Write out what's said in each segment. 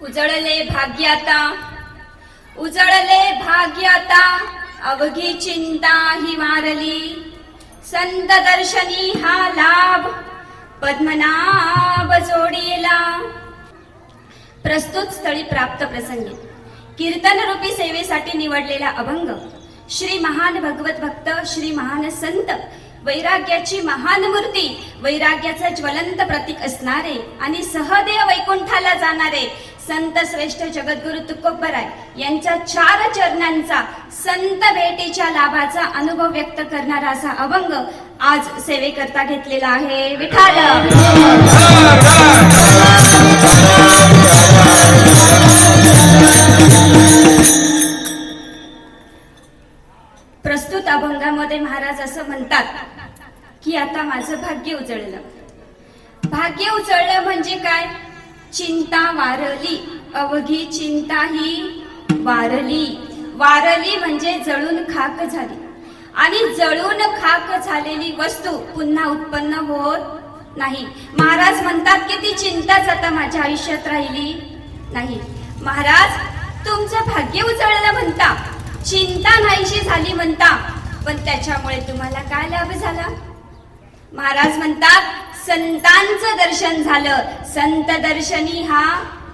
उजळले भाग्याता, उजळले भाग्याता, अवघी चिंता ही वारली, संत दर्शनी हा लाभ, पद्मनाभ जोडीला. प्रस्तुत स्थळी प्राप्त प्रसंगी कीर्तन रूपी सेवेसाठी निवडलेला अभंग श्री महान भगवत भक्त, श्री महान संत, वैराग्याची महान मूर्ती, वैराग्याचं ज्वलंत प्रतीक असणारे आणि सहदेव वैकुंठाला जाणारे संत श्रेष्ठ जगद्गुरु तुकोबराय यांच्या 4 चरणांचा संत भेटीच्या लाभाचा अनुभव व्यक्त करणारा असा अभंग आज सेवेकरता घेतलेला आहे. विठाल प्रस्तुत अभंगामध्ये महाराज असं म्हणतात की आता माझं भाग्य उजळलं. भाग्य उजळलं म्हणजे काय? चिंता वारली, अवघी चिंता ही वारली. वारली म्हणजे जळून खाक झाली आणि जळून खाक झालेली वस्तू पुन्हा उत्पन्न होत नाही. महाराज म्हणतात की ती चिंताच आता माझ्या आयुष्यात राहिली नाही. महाराज तुमचं भाग्य उजळलं म्हणता, चिंता नाहीशी झाली म्हणता, पण त्याच्यामुळे तुम्हाला काय लाभ झाला? महाराज म्हणतात संतांचं दर्शन झालं, संत दर्शनी हा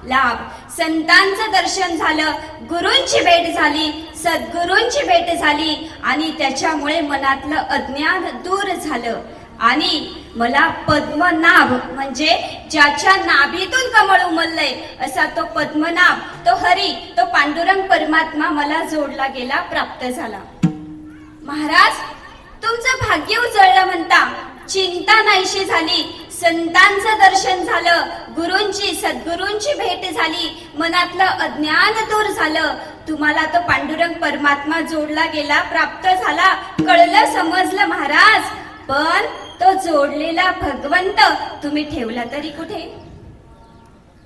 लाभ. संतांचं दर्शन झालं, गुरूंची भेट झाली, सद्गुरूंची भेट झाली आणि त्याच्यामुळे मनातलं अज्ञान दूर झालं आणि मला पद्मनाभ म्हणजे ज्याच्या नाभीतून कमळ उमललंय असा तो पद्मनाभ, तो हरी, तो पांडुरंग परमात्मा मला जोडला गेला, प्राप्त झाला. महाराज तुमचं भाग्य उजळलं म्हणता, चिंता नाहीशी झाली, संतांचं दर्शन झालं, गुरूंची सद्गुरूंची भेट झाली, मनातलं अज्ञान दूर झालं, तुम्हाला तो पांडुरंग परमात्मा जोडला गेला, प्राप्त झाला, कळलं, समजलं. महाराज पण तो जोडलेला भगवंत तुम्ही ठेवला तरी कुठे?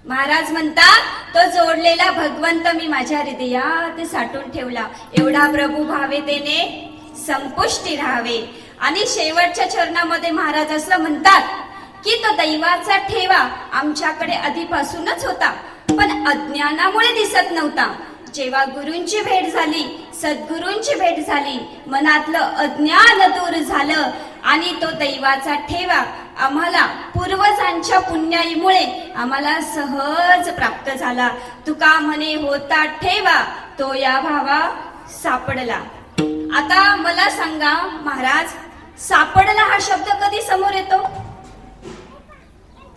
महाराज म्हणतात तो जोडलेला भगवंत मी माझ्या हृदयात साठवून ठेवला, एवढा प्रभू भावे तेने संपुष्टी राहावे. आणि शेवटच्या चरणामध्ये महाराज असं म्हणतात की तो दैवाचा ठेवा आमच्याकडे आधीपासूनच होता, पण अज्ञानामुळे दिसत नव्हता. जेव्हा गुरूंची भेट झाली, सद्गुरूंची भेट झाली, मनातलं अज्ञान दूर झालं आणि तो दैवाचा ठेवा आम्हाला पूर्वजांच्या पुण्याईमुळे आम्हाला सहज प्राप्त झाला. तुका म्हणे होता ठेवा, तो या भावा सापडला. आता मला सांगा महाराज, सापडला हा शब्द कधी समोर येतो?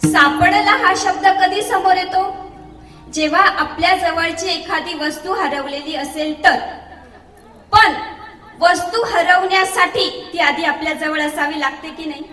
सापडला हा शब्द कधी समोर येतो? जेव्हा आपल्या जवळची एखादी वस्तू हरवलेली असेल तर. पण वस्तू हरवण्यासाठी ती आधी आपल्या जवळ असावी लागते की नाही?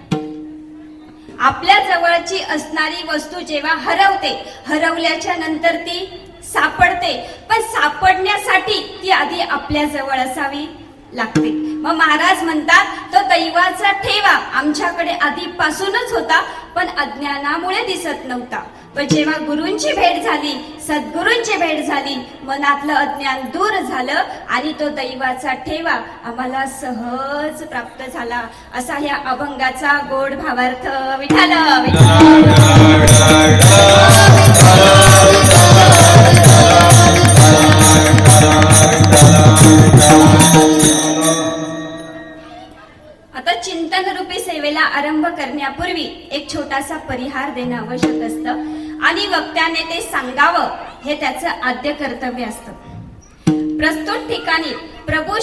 आपल्या जवळची असणारी वस्तू जेव्हा हरवते, हरवल्याच्या नंतर ती सापडते, पण सापडण्यासाठी ती आधी आपल्या जवळ असावी लागते. मग महाराज म्हणतात तो दैवाचा ठेवा आमच्याकडे आधीपासूनच होता, पण अज्ञानामुळे दिसत नव्हता. पण जेव्हा गुरूंची भेट झाली, सद्गुरूंची भेट झाली, मनातलं अज्ञान दूर झालं आणि तो दैवाचा ठेवा आम्हाला सहज प्राप्त झाला. असा ह्या अभंगाचा गोड भावार्थ. विठाल आता चिंतन रूपी सेवेला आरंभ करण्यापूर्वी एक छोटासा परिहार देणं आवश्यक असतं आणि वक्त्याने ते सांगावं हे त्याचं आद्य कर्तव्य असतं. प्रस्तुत ठिकाणी प्रभू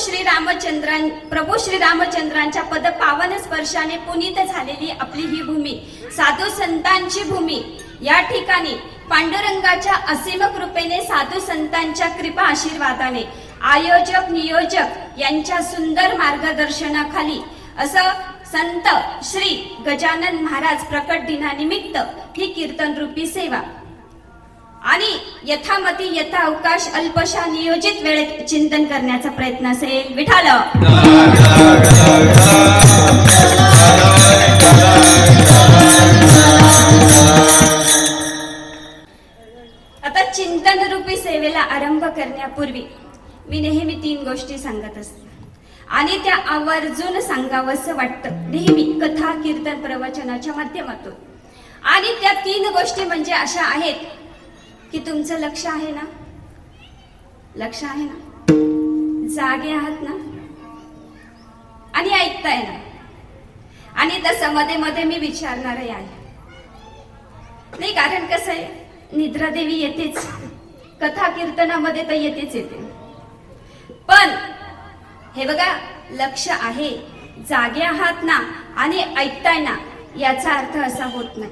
श्री रामचंद्रांच्या पद पावन स्पर्शाने पुनीत झालेली आपली ही भूमी, साधू संतांची भूमी. या ठिकाणी पांडुरंगाच्या असीम कृपेने, साधू संतांच्या कृपा आशीर्वादाने, आयोजक नियोजक यांच्या सुंदर मार्गदर्शनाखाली असं संत श्री गजानन महाराज प्रकट दिनानिमित्त ही कीर्तन रूपी सेवा आणि यथामती यथा अवकाश अल्पशा नियोजित वेळेत चिंतन करण्याचा प्रयत्न असेल. विठाल आता चिंतन रूपी सेवेला आरंभ करण्यापूर्वी मी नेहमी 3 गोष्टी सांगत असते आणि त्या आवर्जून सांगावंसं वाटतं नेहमी कथा कीर्तन प्रवचनाच्या माध्यमातून. आणि त्या 3 गोष्टी म्हणजे अशा आहेत की तुमचं लक्ष आहे ना? लक्ष आहे ना? जागे आहात ना? आणि ऐकताय ना? आणि तसं मध्ये मध्ये मी विचारणारही आहे नाही, कारण कसं आहे, निद्रा देवी येतेच, कथा कीर्तनामध्ये तर येतेच येते, पण हे बघा, लक्ष आहे, जागे आहात ना आणि ऐकताय ना, याचा अर्थ असा होत नाही.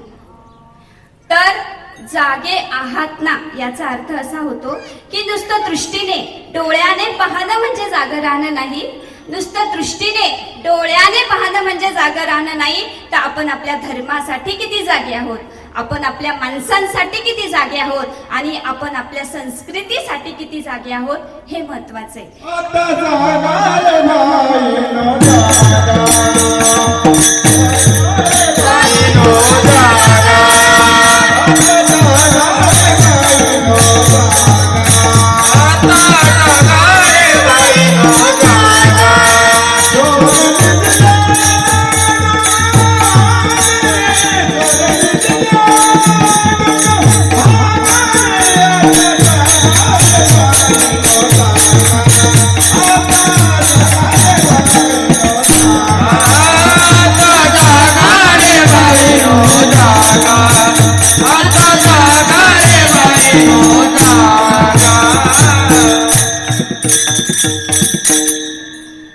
तर जागे आहात ना याचा अर्थ असा होतो की नुसतं दृष्टीने डोळ्याने पाहणं म्हणजे जागं राहणं नाही, नुसतं दृष्टीने डोळ्याने पाहणं म्हणजे जागं राहणं नाही, तर आपण आपल्या धर्मासाठी किती जागे आहोत, आपण आपल्या माणसांसाठी किती जागे आहोत, आणि आपण आपल्या संस्कृतीसाठी किती जागे आहोत, हे महत्वाचं आहे.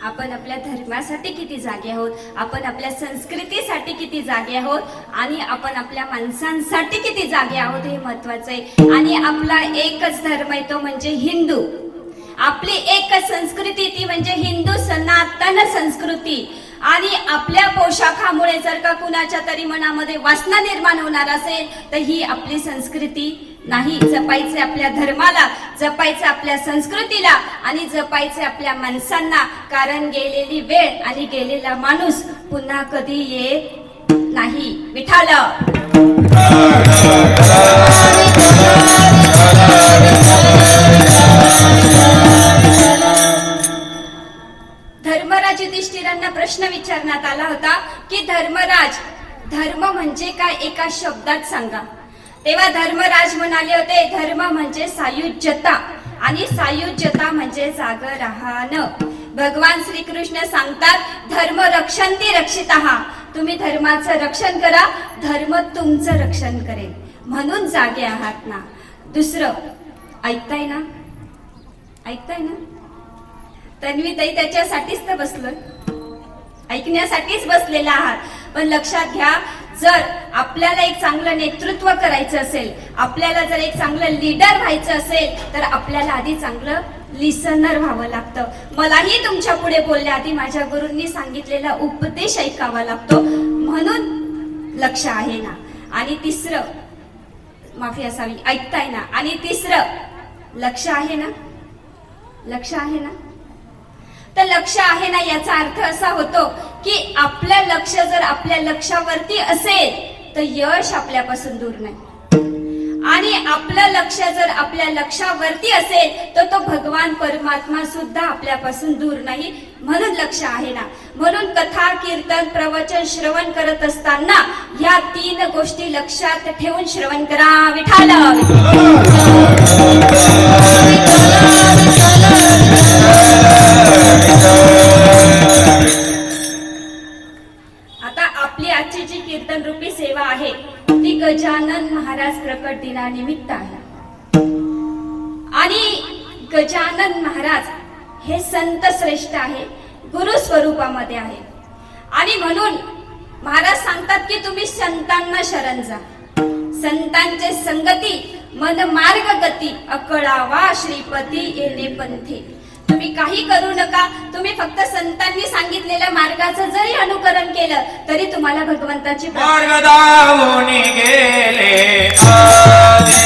आपण आपल्या धर्मासाठी किती जागे आहोत, आपण आपल्या संस्कृतीसाठी किती जागे आहोत, आणि आपण आपल्या माणसांसाठी किती जागे आहोत, हे महत्वाचं आहे. आणि आपला एकच धर्म आहे, तो म्हणजे हिंदू. आपली एकच संस्कृती, ती म्हणजे हिंदू सनातन संस्कृती. आणि आपल्या पोशाखामुळे जर का कुणाच्या तरी मनामध्ये वासना निर्माण होणार असेल, तर ही आपली संस्कृती नाही. जपायचे आपल्या धर्माला, जपायचे आपल्या संस्कृतीला, आणि जपायचे आपल्या माणसांना, कारण गेलेली वेळ आणि गेलेला माणूस पुन्हा कधी येत नाही. विठाल. धर्मराज युधिष्ठिरांना प्रश्न विचारण्यात आला होता की धर्मराज, धर्म म्हणजे काय, एका शब्दात सांगा. तेव्हा धर्मराज म्हणाले होते, धर्म म्हणजे सायुज्यता, आणि सायुज्यता म्हणजे जागं राहणं. भगवान श्रीकृष्ण सांगतात, धर्म रक्षन्ति रक्षितः, तुम्ही धर्माचं रक्षण करा, धर्म तुमचं रक्षण करेल. म्हणून जागे आहात ना. दुसरं, ऐकताय ना? ऐकताय ना? तन्वी ताई, त्याच्यासाठीच तर बसलोय, ऐकण्यासाठीच बसलेला आहात. पण लक्षात घ्या, जर आपल्याला एक चांगलं नेतृत्व करायचं असेल, आपल्याला जर एक चांगलं लीडर व्हायचं असेल, तर आपल्याला आधी चांगलं लिसनर व्हावं लागतं. मलाही तुमच्या पुढे बोलल्या आधी माझ्या गुरूंनी सांगितलेला उपदेश ऐकावा लागतो. म्हणून लक्ष आहे ना. आणि तिसरं, माफी असावी, ऐकताय ना. आणि तिसरं, लक्ष आहे ना. लक्ष आहे ना. तर लक्ष आहे ना याचा अर्थ असा होतो की आपलं लक्ष जर आपल्या लक्षावरती असेल तर यश आपल्यापासून दूर नाही, आणि आपलं लक्ष जर आपल्या लक्षावरती असेल तर तो भगवान परमात्मा सुद्धा आपल्यापासून दूर नाही. म्हणून लक्ष आहे ना. म्हणून कथा, कीर्तन, प्रवचन श्रवण करत असताना या 3 गोष्टी लक्षात ठेवून श्रवण करा. विठाल. आता आपली आजची जी कीर्तन रूपी सेवा आहे ती गजानन महाराज प्रकट दिनानिमित्त आहे. आणि गजानन महाराज हे संत श्रेष्ठ आहे, गुरु स्वरूपामध्ये आहे. आणि म्हणून महाराज सांगतात की तुम्ही संतांना शरण जा. संतांचे संगती मन मार्ग गती, अकळावा श्रीपती येणे पंथी. तुम्ही काही करू नका, तुम्ही फक्त संतांनी सांगितलेल्या मार्गाचं जरी अनुकरण केलं तरी तुम्हाला भगवंताची मार्ग दावून गेले आदि,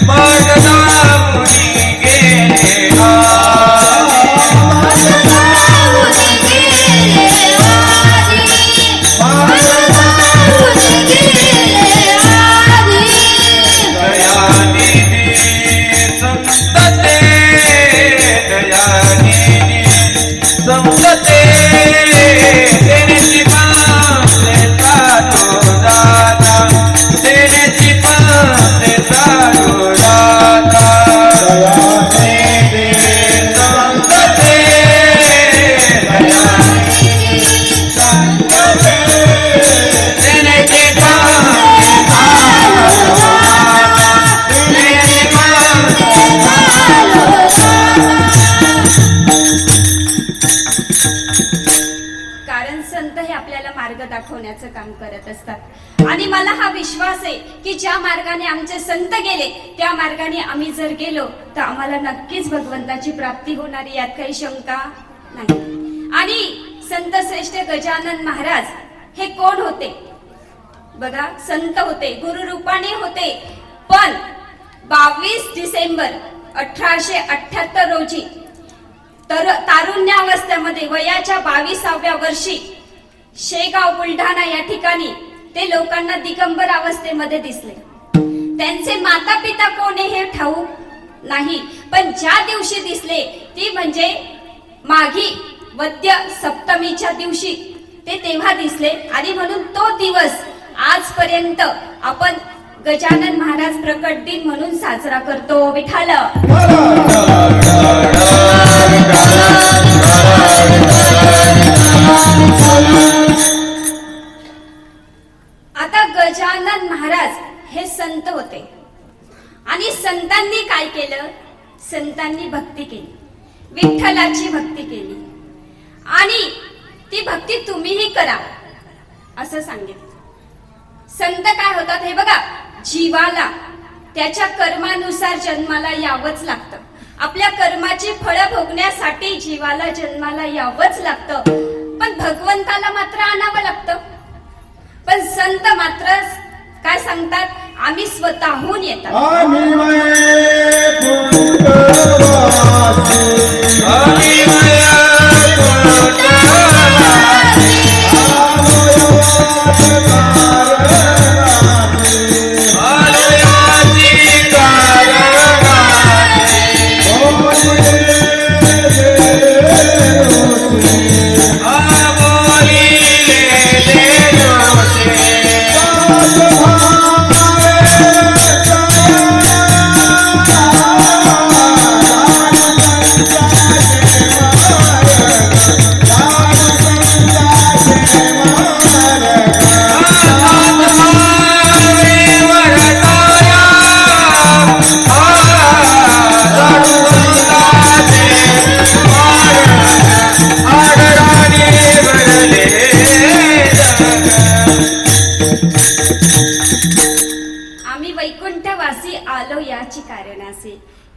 मार्ग दावून गेले आदि, मार्ग दावून गेले आदि, मार्ग दावून गेले आदि. दयानिधी संतते, दयानिधी संतते, तेने जीवन देता तो दाता, तेने जीवन देता दाखवण्याचं काम करत असतात. आणि मला हा विश्वास आहे की ज्या मार्गाने आमचे संत गेले त्या मार्गाने आम्ही जर गेलो तर आम्हाला नक्कीच भगवंताची प्राप्ती होणार, यात काही शंका नाही. आणि संत श्रेष्ठ गजानन महाराज हे कोण होते बघा? संत होते, गुरु रूपाने होते. पण 22 डिसेंबर 1878 रोजी तारुण्यावस्थेमध्ये वयाच्या 22व्या वर्षी शेगाव बुलढाणा या ठिकाणी ते लोकांना दिगंबर अवस्थेमध्ये दिसले. त्यांचे माता पिता कोण हे ठाऊक नाही, पण ज्या दिवशी दिसले ती म्हणजे माघी वद्य सप्तमीच्या दिवशी ते तेव्हा दिसले. आणि म्हणून तो दिवस आजपर्यंत आपण गजानन महाराज प्रकट दिन म्हणून साजरा करतो. विठ्ठल. आता गजानन महाराज हे संत होते आणि संतांनी काय केलं? संतांनी भक्ती केली, विठ्ठलाची भक्ती केली. आणि ती भक्ती तुम्हीही करा असं सांगितलं. संत काय होतात हे बघा, जीवाला त्याच्या कर्मानुसार जन्माला यावंच लागतं. आपल्या कर्माची फळं भोगण्यासाठी जीवाला जन्माला यावंच लागतं, पण भगवंताला मात्र आणावं लागतं. पण संत मात्र काय सांगतात? आम्ही स्वतःहून येतात.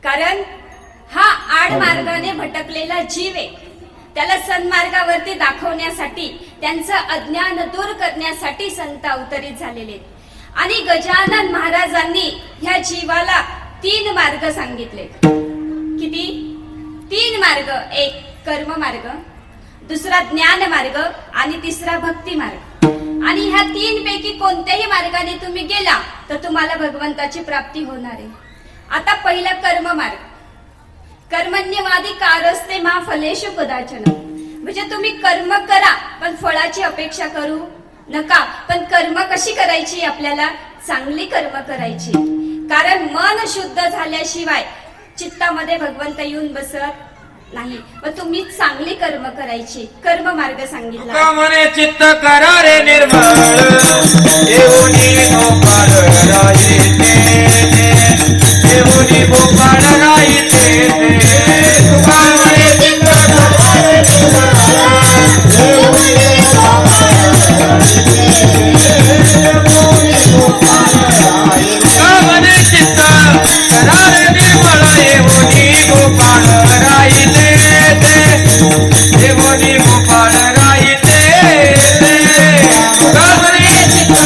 कारण हा आडमार्गाने भटकलेला जीव आहे. त्याला सन्मार्गावरती दाखवण्यासाठी, त्यांचं अज्ञान दूर करण्यासाठी संत अवतरित झालेले आहेत. आणि गजानन महाराजांनी ह्या जीवाला 3 मार्ग सांगितले. किती? 3 मार्ग. एक कर्म मार्ग, दुसरा ज्ञान मार्ग आणि तिसरा भक्ती मार्ग. आणि ह्या 3 पैकी कोणत्याही मार्गाने तुम्ही गेला तर तुम्हाला भगवंताची प्राप्ती होणार आहे. आता पहिला कर्म मार्ग. कर्मण्यवाधिकारस्ते मा फलेषु कदाचन. म्हणजे तुम्ही कर्म करा पण फळाची अपेक्षा करू नका. पण कर्म कशी करायची? आपल्याला चांगली कर्म करायची. कारण मन शुद्ध झाल्याशिवाय चित्तामध्ये भगवंत येऊन बसत नाही. मग तुम्ही चांगली कर्म करायची. कर्म मार्ग सांगितला. मने चित्त करा रे निर्मळ येऊनी गोपाळ राईते, येऊनी गोपाळ राईते. तुका मने चित्त करा रे निर्मळ येऊनी गोपाळ राईते, येऊनी गोपाळ राईते. तुका मने चित्त करा रे निर्मळ येऊनी गोपाळ राईते, येऊनी गोपाळ राईते. तुका मने चित्त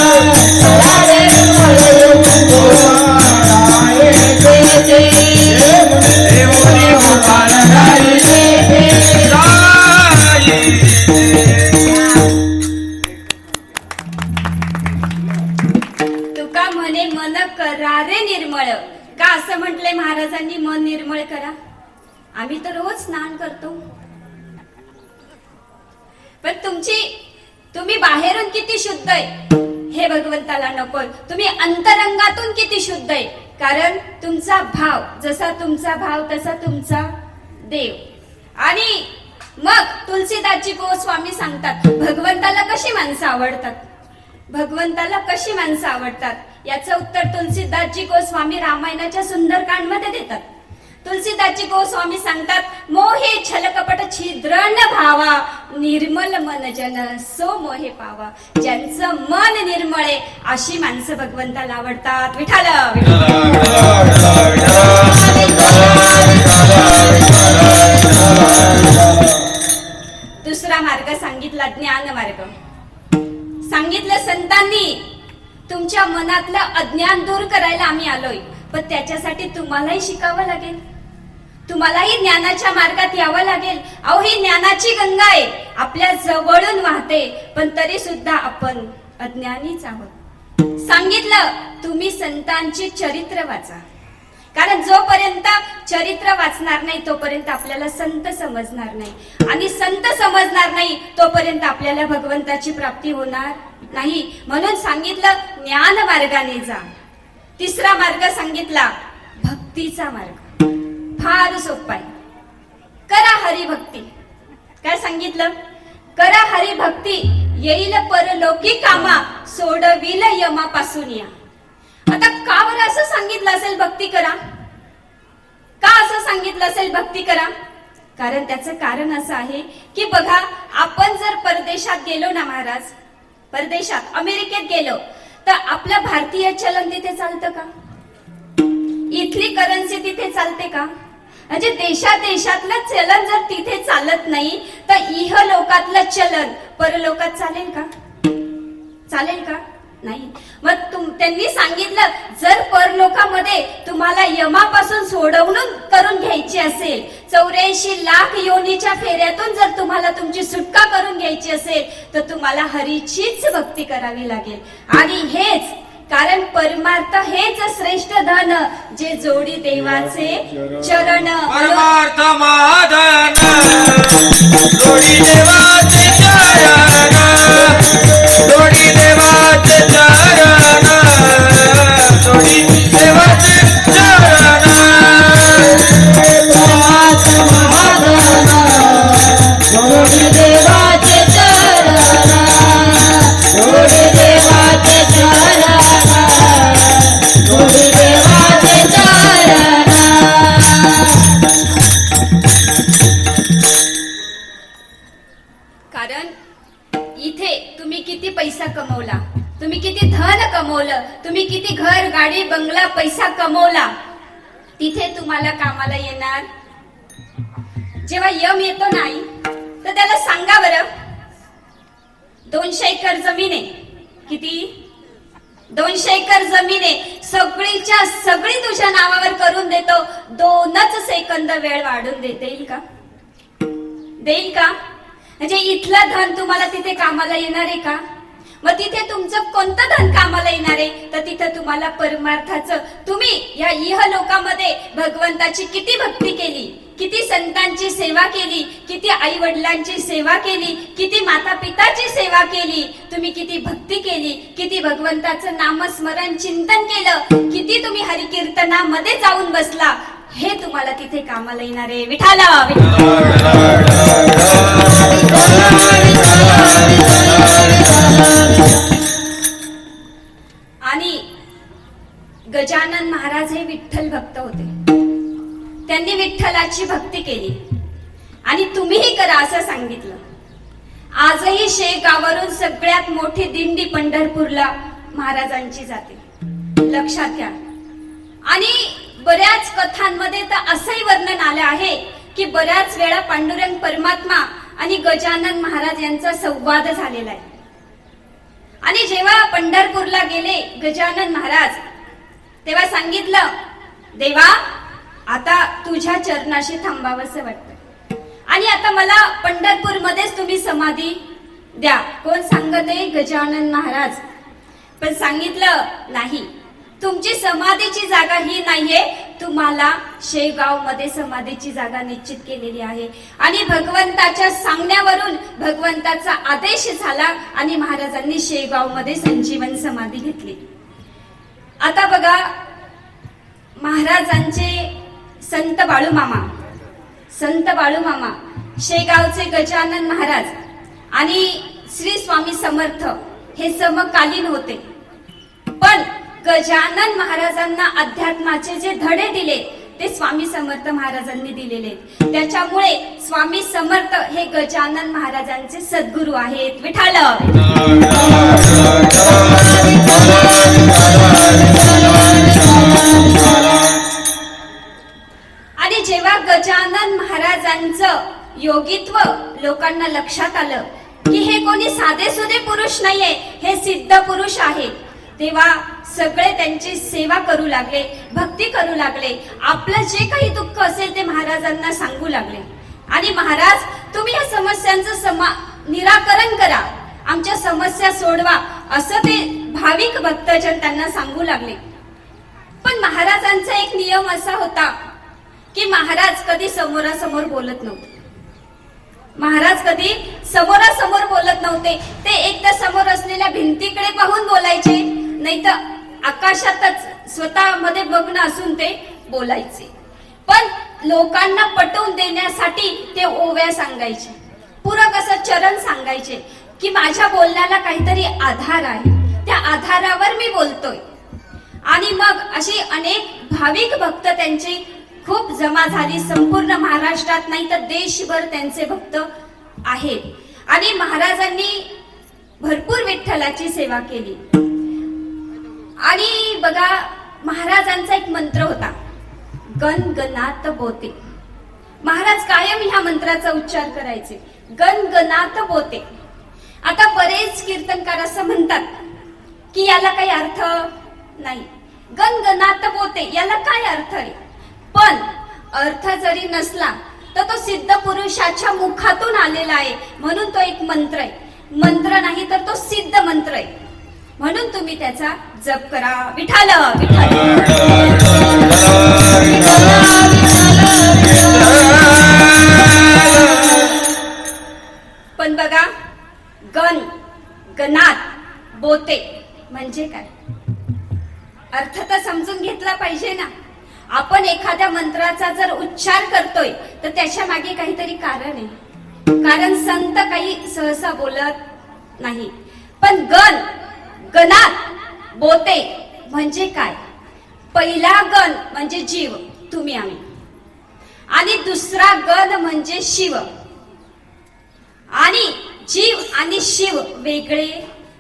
करा रे निर्मळ येऊनी गोपाळ राईते, तुका म्हणे मन करा रे निर्मळ. का असं म्हटलंय महाराजांनी? मन निर्मळ करा. आम्ही तर रोज स्नान करतो, पण तुम्ही बाहेरून किती शुद्ध आहे हे भगवंताला नकोय. तुम्ही अंतरंगातून किती शुद्ध आहे. कारण तुमचा भाव, जसा तुमचा भाव तसा तुमचा देव. आणि मग तुलसीदासजी गोस्वामी सांगतात भगवंताला कशी माणसं आवडतात. भगवंताला कशी माणसं आवडतात याचं उत्तर तुलसीदासजी गोस्वामी रामायणाच्या सुंदरकांड मध्ये देतात. तुलसीदासजी गोस्वामी सांगतात, मोहे छलकपट छिद्र न भावा, निर्मल मन जन सो मोहे पावा. ज्यांचं मन निर्मळ आहे अशी माणसं भगवंताला आवडतात. विठाल दुसरा मार्ग सांगितला, ज्ञान मार्ग सांगितलं संतांनी. तुमच्या मनातलं अज्ञान दूर करायला आम्ही आलोय, पण त्याच्यासाठी तुम्हालाही शिकावं लागेल, तुम्हालाही ज्ञानाच्या मार्गात यावं लागेल. अहो, ही ज्ञानाची गंगा आहे, आपल्या जवळून वाहते, पण तरी सुद्धा आपण अज्ञानीच आहोत. सांगितलं तुम्ही संतांची चरित्र वाचा, कारण जोपर्यंत चरित्र वाचणार नाही तोपर्यंत आपल्याला संत समजणार नाही, आणि संत समजणार नाही तोपर्यंत आपल्याला भगवंताची प्राप्ती होणार नाही. म्हणून सांगितलं ज्ञान मार्गाने जा. तिसरा मार्ग सांगितला भक्तीचा मार्ग. फार सोपा आहे. करा हरिभक्ती. काय सांगितलं? करा हरिभक्ती, येईल परलोकी कामा, सोडविल यमापासून या. आता का बरं असं सांगितलं असेल भक्ती करा? का असं सांगितलं असेल भक्ती करा? कारण त्याचं कारण असं आहे की बघा, आपण जर परदेशात गेलो ना महाराज, परदेशात अमेरिकेत गेलो तर आपलं भारतीय चलन तिथे चालतं का? इथली करन्सी तिथे चालते का? म्हणजे देशातलं चलन जर तिथे चालत नाही तर इहलोकातलं चलन परलोकात चालेल का? चालेल का? नाही. मग त्यांनी सांगितलं, जर परलोकामध्ये तुम्हाला यमापासून सोडवणूक करून घ्यायची असेल, 84 लाख योनीच्या फेऱ्यातून जर तुम्हाला तुमची सुटका करून घ्यायची असेल, तर तुम्हाला हरीचीच भक्ती करावी लागेल. आणि हेच कारण परमार्थ हेच श्रेष्ठ धन, जे जोडी देवाचे चरण. परमार्थ महाधन, जोडी देवाचे चरण, जोडी देवाचे चरण, जोडी देवाचे चरण. परमार्थ महाधन, जोडी देवाचे चरण, जोडी देवाचे चरण, जोडी देवाचे चरण. कारण इथे तुम्ही किती पैसा कमवला, तुम्ही किती धन कमवलं, तुम्ही किती घर गाडी बंगला पैसा कमवला, तिथे तुम्हाला कामाला येणार. जेव्हा यम येतो नाही तर त्याला सांगा बरं, 200 एकर जमीन आहे. किती? 200 एकर जमीन आहे, सगळीच्या सगळी तुझ्या नावावर करून देतो, 2च सेकंद वेळ वाढून देईल का? देईल का? म्हणजे इथलं धन तुम्हाला तिथे कामाला येणार आहे का? मग तिथे तुमचं कोणतं धन कामाला येणार आहे? तर तिथे तुम्हाला परमार्थाचं, तुम्ही या इहलोकामध्ये भगवंताची किती भक्ती केली, किती संतांची सेवा केली, किती आई वडिलांची सेवा केली, किती माता पिताची सेवा केली, तुम्ही किती भक्ती केली, किती भगवंताचं नामस्मरण चिंतन केलं, किती तुम्ही हरिकीर्तनामध्ये जाऊन बसला, हे तुम्हाला तिथे कामाला येणार आहे. विठाला आणि गजानन महाराज हे विठ्ठल भक्त होते. त्यांनी विठ्ठलाची भक्ती केली आणि तुम्हीही करा असं सांगितलं. आजही शेगावावरून सगळ्यात मोठी दिंडी पंढरपूरला महाराजांची जाते, लक्षात घ्या. आणि बऱ्याच कथांमध्ये तर असंही वर्णन आलं आहे की बऱ्याच वेळा पांडुरंग परमात्मा आणि गजानन महाराज यांचा संवाद झालेला आहे. आणि जेव्हा पंढरपूरला गेले गजानन महाराज, तेव्हा सांगितलं, देवा आता तुझ्या चरणाशी थांबावंसं वाटतं आणि आता मला पंढरपूर मध्येच तुम्ही समाधी द्या. कोण सांगत आहे? गजानन महाराज. पण सांगितलं नाही, तुमची समाधीची जागा ही नाहीये, तुम्हाला शेगाव मध्ये समाधीची जागा निश्चित केलेली आहे. आणि भगवंताच्या सांगण्यावरून भगवंताचा आदेश झाला आणि महाराजांनी शेगाव मध्ये संजीवन समाधी घेतली. आता बघा, महाराजांचे संत बाळूमामा, शेगावचे गजानन महाराज आणि श्री स्वामी समर्थ हे समकालीन होते. पण गजानन महाराजांना अध्यात्माचे जे धडे दिले ते स्वामी समर्थ महाराजांनी दिलेले आहेत. त्याच्यामुळे स्वामी समर्थ हे गजानन महाराजांचे सद्गुरू आहेत. विठाल. आणि जेव्हा गजानन महाराजांचं योगित्व लोकांना लक्षात आलं की हे कोणी साधे सुधे पुरुष नाहीये, हे सिद्ध पुरुष आहे, तेव्हा सगळे त्यांची सेवा करू लागले, भक्ती करू लागले. आपलं जे काही दुःख असेल ते महाराजांना सांगू लागले. आणि महाराज तुम्ही या समस्यांचं निराकरण करा, आमच्या समस्या सोडवा, असं ते भाविक भक्तजन त्यांना सांगू लागले. पण महाराजांचा एक नियम असा होता की महाराज कधी समोरासमोर बोलत नव्हते. महाराज कधी समोरासमोर बोलत नव्हते. ते एक तर समोर असलेल्या भिंतीकडे पाहून बोलायचे, नाही तर आकाशातच स्वतःमध्ये बघणं असून ते बोलायचे. पण लोकांना पटवून देण्यासाठी ते ओव्या सांगायचे, पूरक असं चरण सांगायचे की माझ्या बोलण्याला काहीतरी आधार आहे, त्या आधारावर मी बोलतोय. आणि मग अशी अनेक भाविक भक्त त्यांची खूप जमा झाली. संपूर्ण महाराष्ट्रात नाही तर देशभर त्यांचे भक्त आहेत. आणि महाराजांनी भरपूर विठ्ठलाची सेवा केली. आणि बघा महाराजांचा एक मंत्र होता, गणगणात बोते. महाराज कायम ह्या मंत्राचा उच्चार करायचे, गणगणात बोते. आता बरेच कीर्तनकार असं म्हणतात की याला काही अर्थ नाही, गणगणात बोते याला काय अर्थ आहे. पण अर्थ जरी नसला तर तो सिद्ध पुरुषाच्या मुखातून आलेला आहे, म्हणून तो एक मंत्र आहे. मंत्र नाही तर तो सिद्ध मंत्र आहे, म्हणून तुम्ही त्याचा जप करा. विठाल. पण बघा गणात बोते म्हणजे काय, अर्थ तर समजून घेतला पाहिजे ना. आपण एखाद्या मंत्राचा जर उच्चार करतोय तर त्याच्या मागे काहीतरी कारण आहे, कारण संत काही सहसा बोलत नाही. पण गणात बोते म्हणजे काय, पहिला गण म्हणजे जीव, तुम्ही आम्ही, आणि दुसरा गण म्हणजे शिव. आणि जीव आणि शिव वेगळे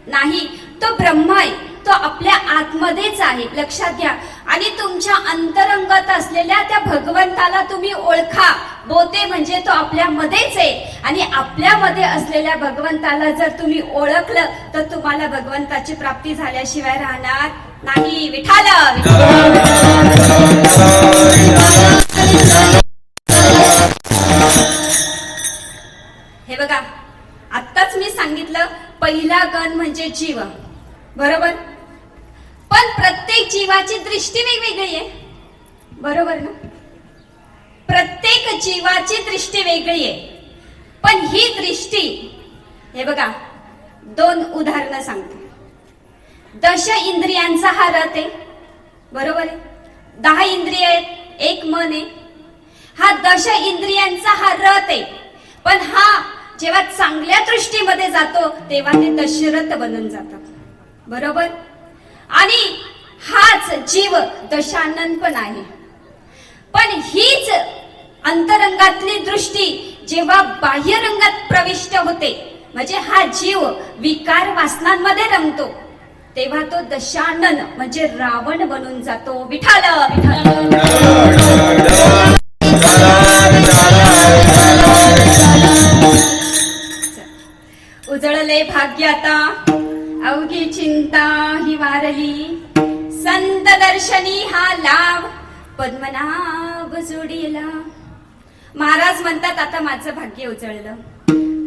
नाही, तो ब्रह्म आहे, तो आपल्या आतमध्येच आहे, लक्षात घ्या. आणि तुमच्या अंतरंगात असलेल्या त्या भगवंताला तुम्ही ओळखा. बोते म्हणजे तो आपल्यामध्येच आहे, आणि आपल्यामध्ये असलेल्या भगवंताला जर तुम्ही ओळखलं तर तुम्हाला भगवंताची प्राप्ती झाल्याशिवाय राहणार नाही. विठाल. हे बघा आत्ताच मी सांगितलं, पहिला गण म्हणजे जीव, बरोबर. पण प्रत्येक जीवाची दृष्टी वेगवेगळी आहे, बरोबर ना. प्रत्येक जीवाची दृष्टी वेगळी आहे. पण ही दृष्टी, हे बघा दोन उदाहरणं सांगते. 10 इंद्रियांचा हा रथ आहे, बरोबर आहे. 10 इंद्रिय आहेत, एक मन आहे. हा 10 इंद्रियांचा हा रथ आहे. पण हा जेव्हा चांगल्या दृष्टीमध्ये जातो तेव्हा ते दशरथ बनून जातात, बरोबर. आणि हाच जीव दशानन पण आहे. पण हीच अंतरंगातली दृष्टी जेव्हा बाह्य रंगात प्रविष्ट होते, म्हणजे हा जीव विकार वासनांमध्ये रमतो, तेव्हा तो दशानन म्हणजे रावण बनून जातो. विठाल. उजळले भाग्य आता, अवघी चिंता ही वारली, संत दर्शनी हा लाभ, पद्मनाभ जोडीला. महाराज म्हणतात आता माझं भाग्य उजळलं.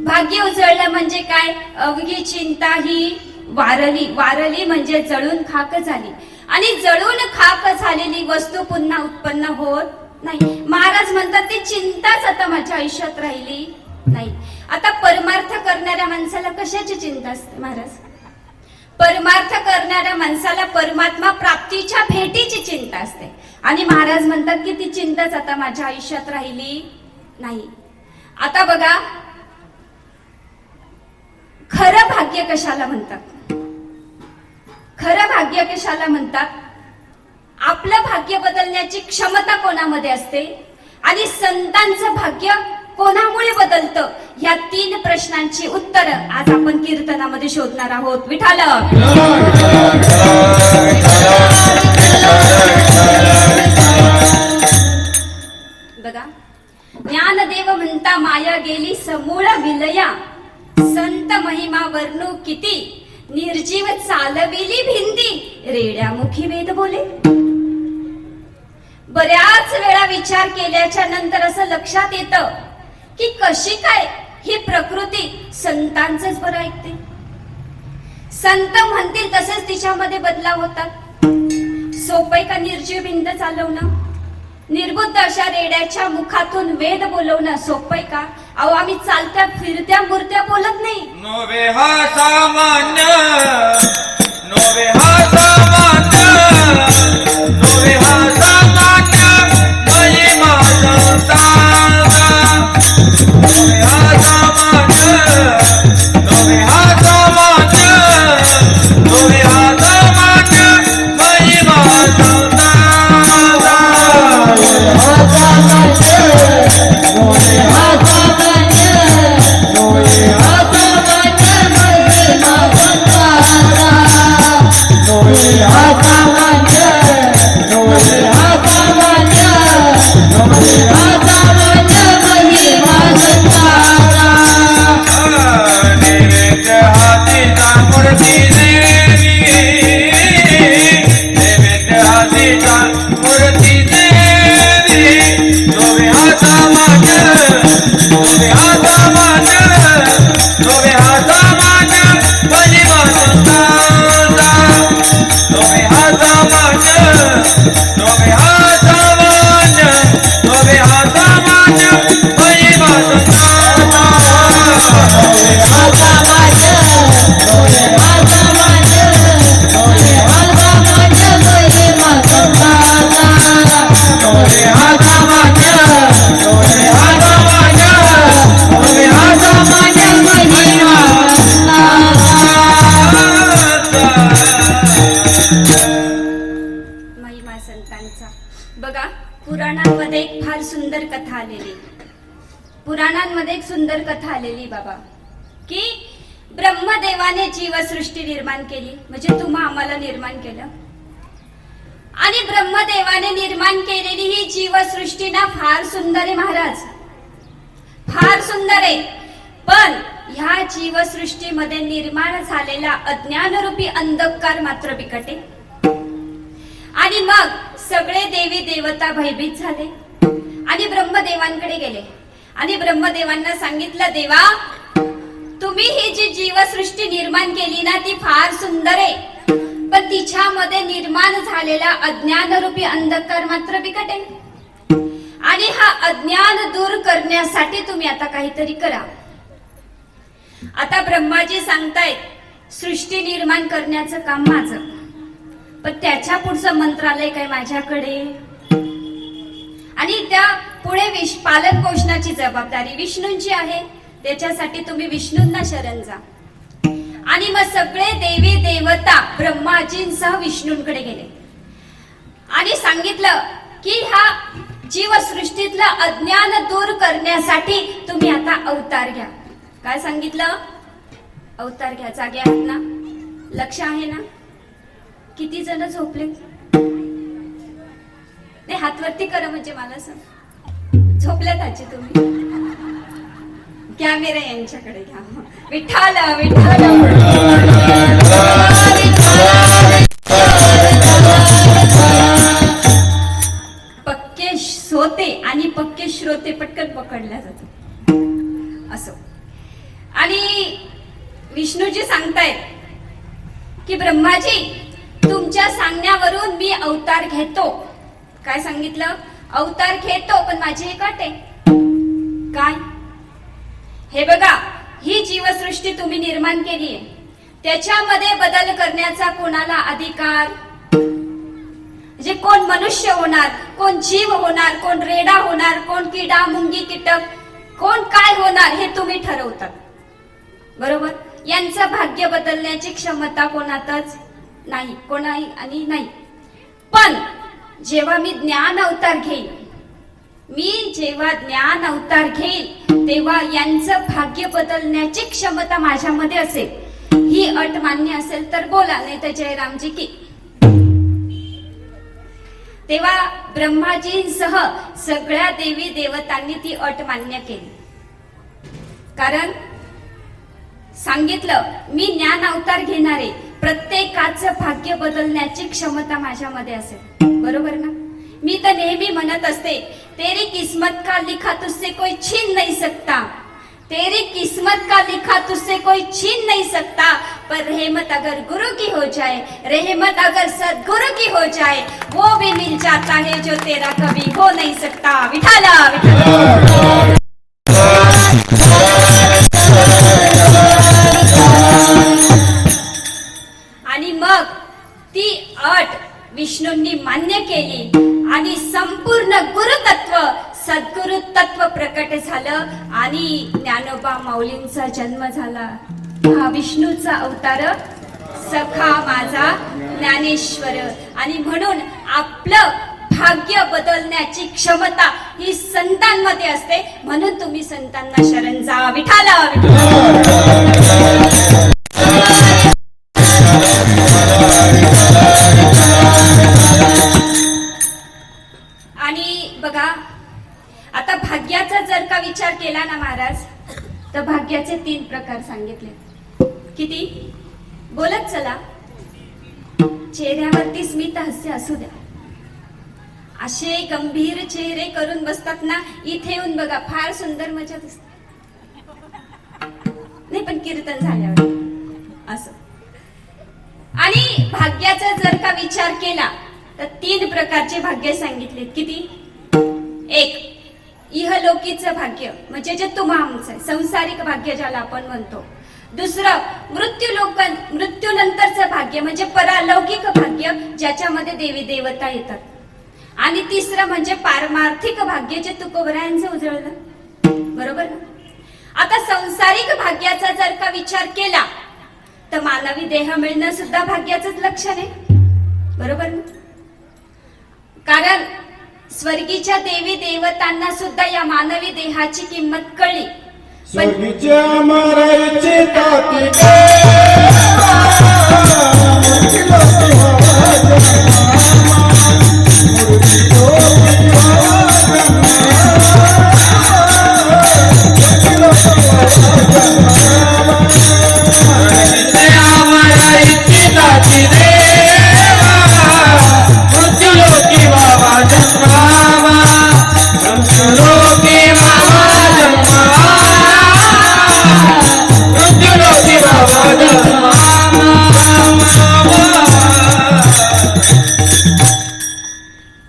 भाग्य उजळलं म्हणजे काय, अवघी चिंता ही वारली. वारली म्हणजे जळून खाक झाली, आणि जळून खाक झालेली वस्तू पुन्हा उत्पन्न होत नाही. महाराज म्हणतात ती चिंताच आता माझ्या आयुष्यात राहिली नाही. आता परमार्थ करणाऱ्या माणसाला कशाची चिंता असते महाराज. परमार्थ करणाऱ्या माणसाला परमात्मा प्राप्तीच्या भेटीची चिंता असते. आणि महाराज म्हणतात की ती चिंताच आता माझ्या आयुष्यात राहिली नाही. आता बघा खरं भाग्य कशाला म्हणतात, खरं भाग्य कशाला म्हणतात. आपलं भाग्य बदलण्याची क्षमता कोणामध्ये असते आणि संतांचं भाग्य कोणामुळे बदलतं, या 3 प्रश्नांची उत्तर आज आपण कीर्तनामध्ये शोधणार आहोत. विठाल बघा, ज्ञानदेव म्हणता माया गेली समूळ विलया, संत महिमा वर्णू किती, निर्जीव चालविली भिंती, रेड्यामुखी वेद बोले. बऱ्याच वेळा विचार केल्याच्या नंतर असं लक्षात येतं की कशी काय ही प्रकृती संतांचंच बरं ऐकते. संत म्हणतील तसेच तिच्यामध्ये बदलाव होतात. सोपय का निर्जीव भिंत चालवणं, निर्बुद्ध अशा रेड्याच्या मुखातून वेद बोलवणं सोपय का? अहो, आम्ही चालत्या फिरत्या मूर्त्या बोलत नाही. नोवे हा सामान्य, नोवे हा सामान्य, नोवे हा सामान्य, महिमा संतांचा. नोवे हा सामान्य, नोवे हा सामान्य, नोवे हा सामान्य, महिमा संतांचा. पुराणांमध्ये एक सुंदर कथा आलेली बाबा, की ब्रह्मदेवाने जीवसृष्टी निर्माण केली, म्हणजे तुम्हा आम्हाला निर्माण केलं. आणि ब्रह्मदेवाने निर्माण केलेली ही जीवसृष्टी ना फार सुंदर आहे महाराज, फार सुंदर आहे. पण ह्या जीवसृष्टीमध्ये निर्माण झालेला अज्ञानरूपी अंधकार मात्र बिकट आहे. आणि मग सगळे देवी देवता भयभीत झाले आणि ब्रह्मदेवांकडे गेले आणि ब्रह्मदेवांना सांगितलं, देवा तुम्ही ही जी जीवसृष्टी निर्माण केली ना ती फार सुंदर आहे, पण तिच्यामध्ये निर्माण झालेला अज्ञानरूपी अंधकार मात्र बिकट आहे. आणि हा अज्ञान दूर करण्यासाठी तुम्ही आता काहीतरी करा. आता ब्रह्माजी सांगतायत सृष्टी निर्माण करण्याचं काम माझं, पण त्याच्या पुढचं मंत्रालय काय माझ्याकडे, आणि त्या पुढे पालन पोषणाची जबाबदारी विष्णूंची आहे. त्याच्यासाठी तुम्ही विष्णूंना शरण जा. आणि मग सगळे देवी देवता ब्रह्माजींसह विष्णूंकडे गेले आणि सांगितलं की हा जीवसृष्टीतलं अज्ञान दूर करण्यासाठी तुम्ही आता अवतार घ्या. काय सांगितलं? अवतार घ्या. जागे आहात ना? लक्ष आहे ना? किती जण झोपले? नाही, हातवरती करा म्हणजे मला सांग. झोपल्यात आजी तुम्ही? कॅमेरा यांच्याकडे घ्या. विठ्ठल विठ्ठल पक्के सोते आणि पक्के श्रोते पटकन पकडल्या जातात असं. आणि विष्णूजी सांगतायत की ब्रह्माजी तुमच्या सांगण्यावरून मी अवतार घेतो. काय सांगितलं? अवतार घेतो, पण माझी एक अट आहे. काय? हे बघा, ही जीवसृष्टी तुम्ही निर्माण केली आहे, त्याच्यामध्ये बदल करण्याचा कोणाला अधिकार? म्हणजे कोण मनुष्य होणार, कोण जीव होणार, कोण रेडा होणार, कोण किडा मुंगी कीटक, कोण काय होणार हे तुम्ही ठरवतात, बरोबर? यांचं भाग्य बदलण्याची क्षमता कोणातच नाही, कोणाही आणि नाही. पण जेव्हा मी ज्ञान अवतार घेईल, मी जेव्हा ज्ञान अवतार घेईल तेव्हा यांचं भाग्य बदलण्याची क्षमता माझ्यामध्ये असेल. ही अट मान्य असेल तर बोला, नाही तर जयरामजी की. तेव्हा ब्रह्माजींसह सगळ्या देवी देवतांनी ती अट मान्य केली. कारण सांगितलं मी ज्ञान अवतार घेणारे, प्रत्येकाचं भाग्य बदलण्याची क्षमता माझ्यामध्ये असेल. बरोबर ना? मी तर नेहमी म्हणत असते, तेरी किस्मत का लिखा तुझसे कोई छीन नहीं सकता, तेरी किस्मत का लिखा तुझसे कोई छीन नहीं सकता, पर रहमत अगर गुरु की हो जाए, रहमत अगर सदगुरु की हो जाए, वो भी मिल जाता है जो तेरा कभी हो नहीं सकता. विठाला विठाला. आणि मग ती अट विष्णूंनी मान्य केली आणि संपूर्ण गुरुतत्व सद्गुरु तत्व प्रकट झालं आणि ज्ञानोबा माऊलींचा जन्म झाला. हा विष्णूचा अवतार सखा माझा ज्ञानेश्वर. आणि म्हणून आपलं भाग्य बदलण्याची क्षमता ही संतांमध्ये असते. म्हणून तुम्ही संतांना शरण जा. विठाला आणि बघा, आता भाग्याचा जर का विचार केला ना महाराज, तर भाग्याचे 3 प्रकार सांगितले. किती? बोलत चला. चेहऱ्यावरती स्मित हास्य असू द्या. असे गंभीर चेहरे करून बसतात ना, इथे येऊन बघा, फार सुंदर मजा दिसते. नाही पण कीर्तन झाल्यावर असं. आणि भाग्याचा जर का विचार केला तर 3 प्रकारचे भाग्य सांगितले. किती? 1 इहलोकीचं भाग्य, म्हणजे जे तुम्हाचं आहे, संसारिक भाग्य ज्याला आपण म्हणतो. दुसरं मृत्यूनंतरचं भाग्य, म्हणजे परालौकिक भाग्य, ज्याच्यामध्ये देवी देवता येतात. आणि तिसरं म्हणजे पारमार्थिक भाग्य, जे तुकोबरायांचं उजळलं. बरोबर ना? आता संसारिक भाग्याचा जर का विचार केला तर मानवी देह मिळणं सुद्धा भाग्याचंच लक्षण आहे. बरोबर ना? कारण स्वर्गीच्या देवी देवतांना सुद्धा या मानवी देहाची किंमत कळली. स्वर्गीच्या मारायची ताती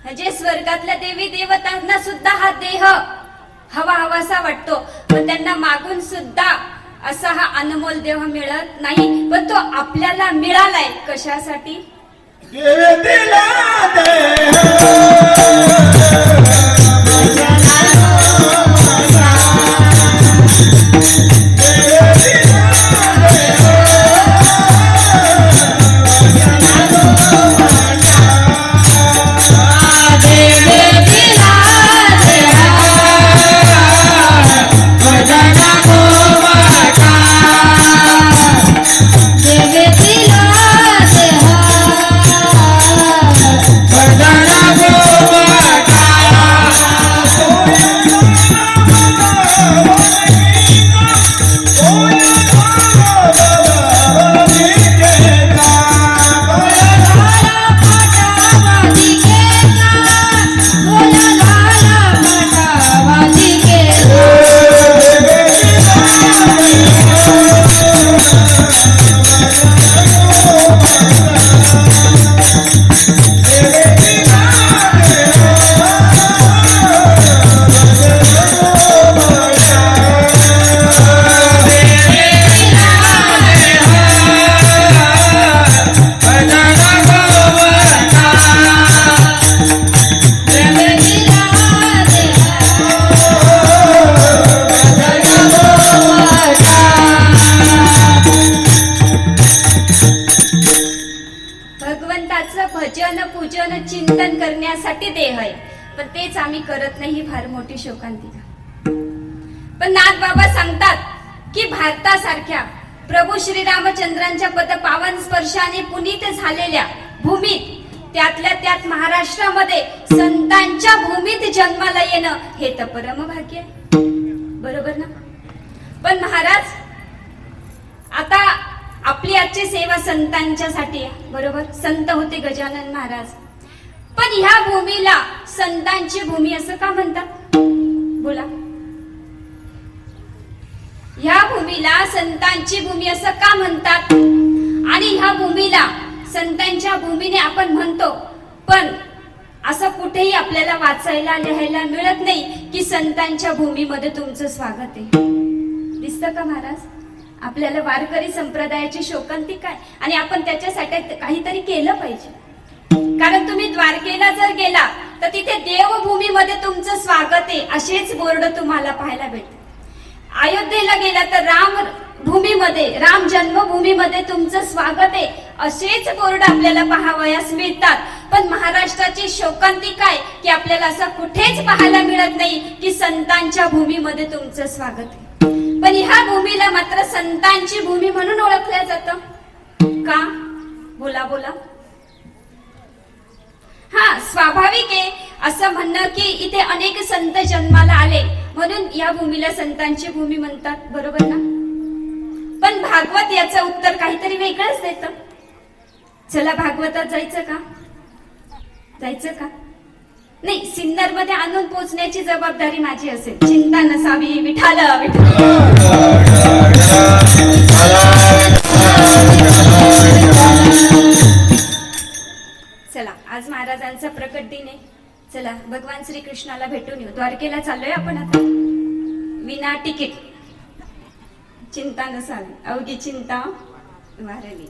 म्हणजे स्वर्गातल्या देवी देवतांना सुद्धा हा देह हवा हवासा वाटतो, पण त्यांना मागून सुद्धा असा हा अनमोल देह मिळत नाही. पण तो आपल्याला मिळालाय कशासाठी? देवतेला Bye. पण तेच आम्ही करत नाही, ही फार मोठी शोकांतिका. पण नाथ बाबा सांगतात की भारतासारख्या प्रभू श्रीरामचंद्रांच्या पदपावन स्पर्शाने पुनीत झालेल्या भूमीत, त्यातल्या त्यात महाराष्ट्रामध्ये संतांच्या भूमीत जन्माला येणं हे तर परम भाग्य आहे. बरोबर ना? पण महाराज, आता आपली आजची सेवा संतांच्या साठी आहे, बरोबर? संत होते गजानन महाराज. पण ह्या भूमीला संतांची भूमी असं का म्हणतात? बोला. ह्या भूमीला संतांची भूमी असं का म्हणतात? आणि ह्या भूमीला संतांच्या भूमीने आपण म्हणतो, पण असं कुठेही आपल्याला वाचायला लिहायला मिळत नाही की संतांच्या भूमीमध्ये तुमचं स्वागत आहे. दिसतं का महाराज? आपल्याला वारकरी संप्रदायाची शोकांतिका आहे आणि आपण त्याच्यासाठी काहीतरी केलं पाहिजे. कारण तुम्ही द्वारकेला जर गेला तर तिथे देवभूमीमध्ये तुमचं स्वागत आहे असेच बोर्ड तुम्हाला पाहायला भेटते. अयोध्येला गेला तर राम भूमीमध्ये, राम जन्मभूमीमध्ये तुमचं स्वागत आहे असेच बोर्ड आपल्याला पाहावयास मिळतात. पण महाराष्ट्राची शोकांतिका आहे की आपल्याला असं कुठेच पाहायला मिळत नाही की संतांच्या भूमीमध्ये तुमचं स्वागत आहे. पण ह्या भूमीला मात्र संतांची भूमी म्हणून ओळखलं जातं का? बोला बोला. हा, स्वाभाविक आहे असं म्हणणं की इथे अनेक संत जन्माला आले म्हणून या भूमीला संतांची भूमी म्हणतात, बरोबर ना? पण भागवत याचं उत्तर काहीतरी वेगळंच देतं. चला भागवतात जायचं का? जायचं का? नाही, सिन्नर मध्ये आणून पोहोचण्याची जबाबदारी माझी असेल. चिंता नसावी. विठाल चला, आज महाराजांचा प्रकट दिन आहे. चला भगवान श्रीकृष्णाला भेटून येऊ. द्वारकेला चाललोय आपण आता, विना तिकीट. चिंता नसावी, अवघी चिंता वारली.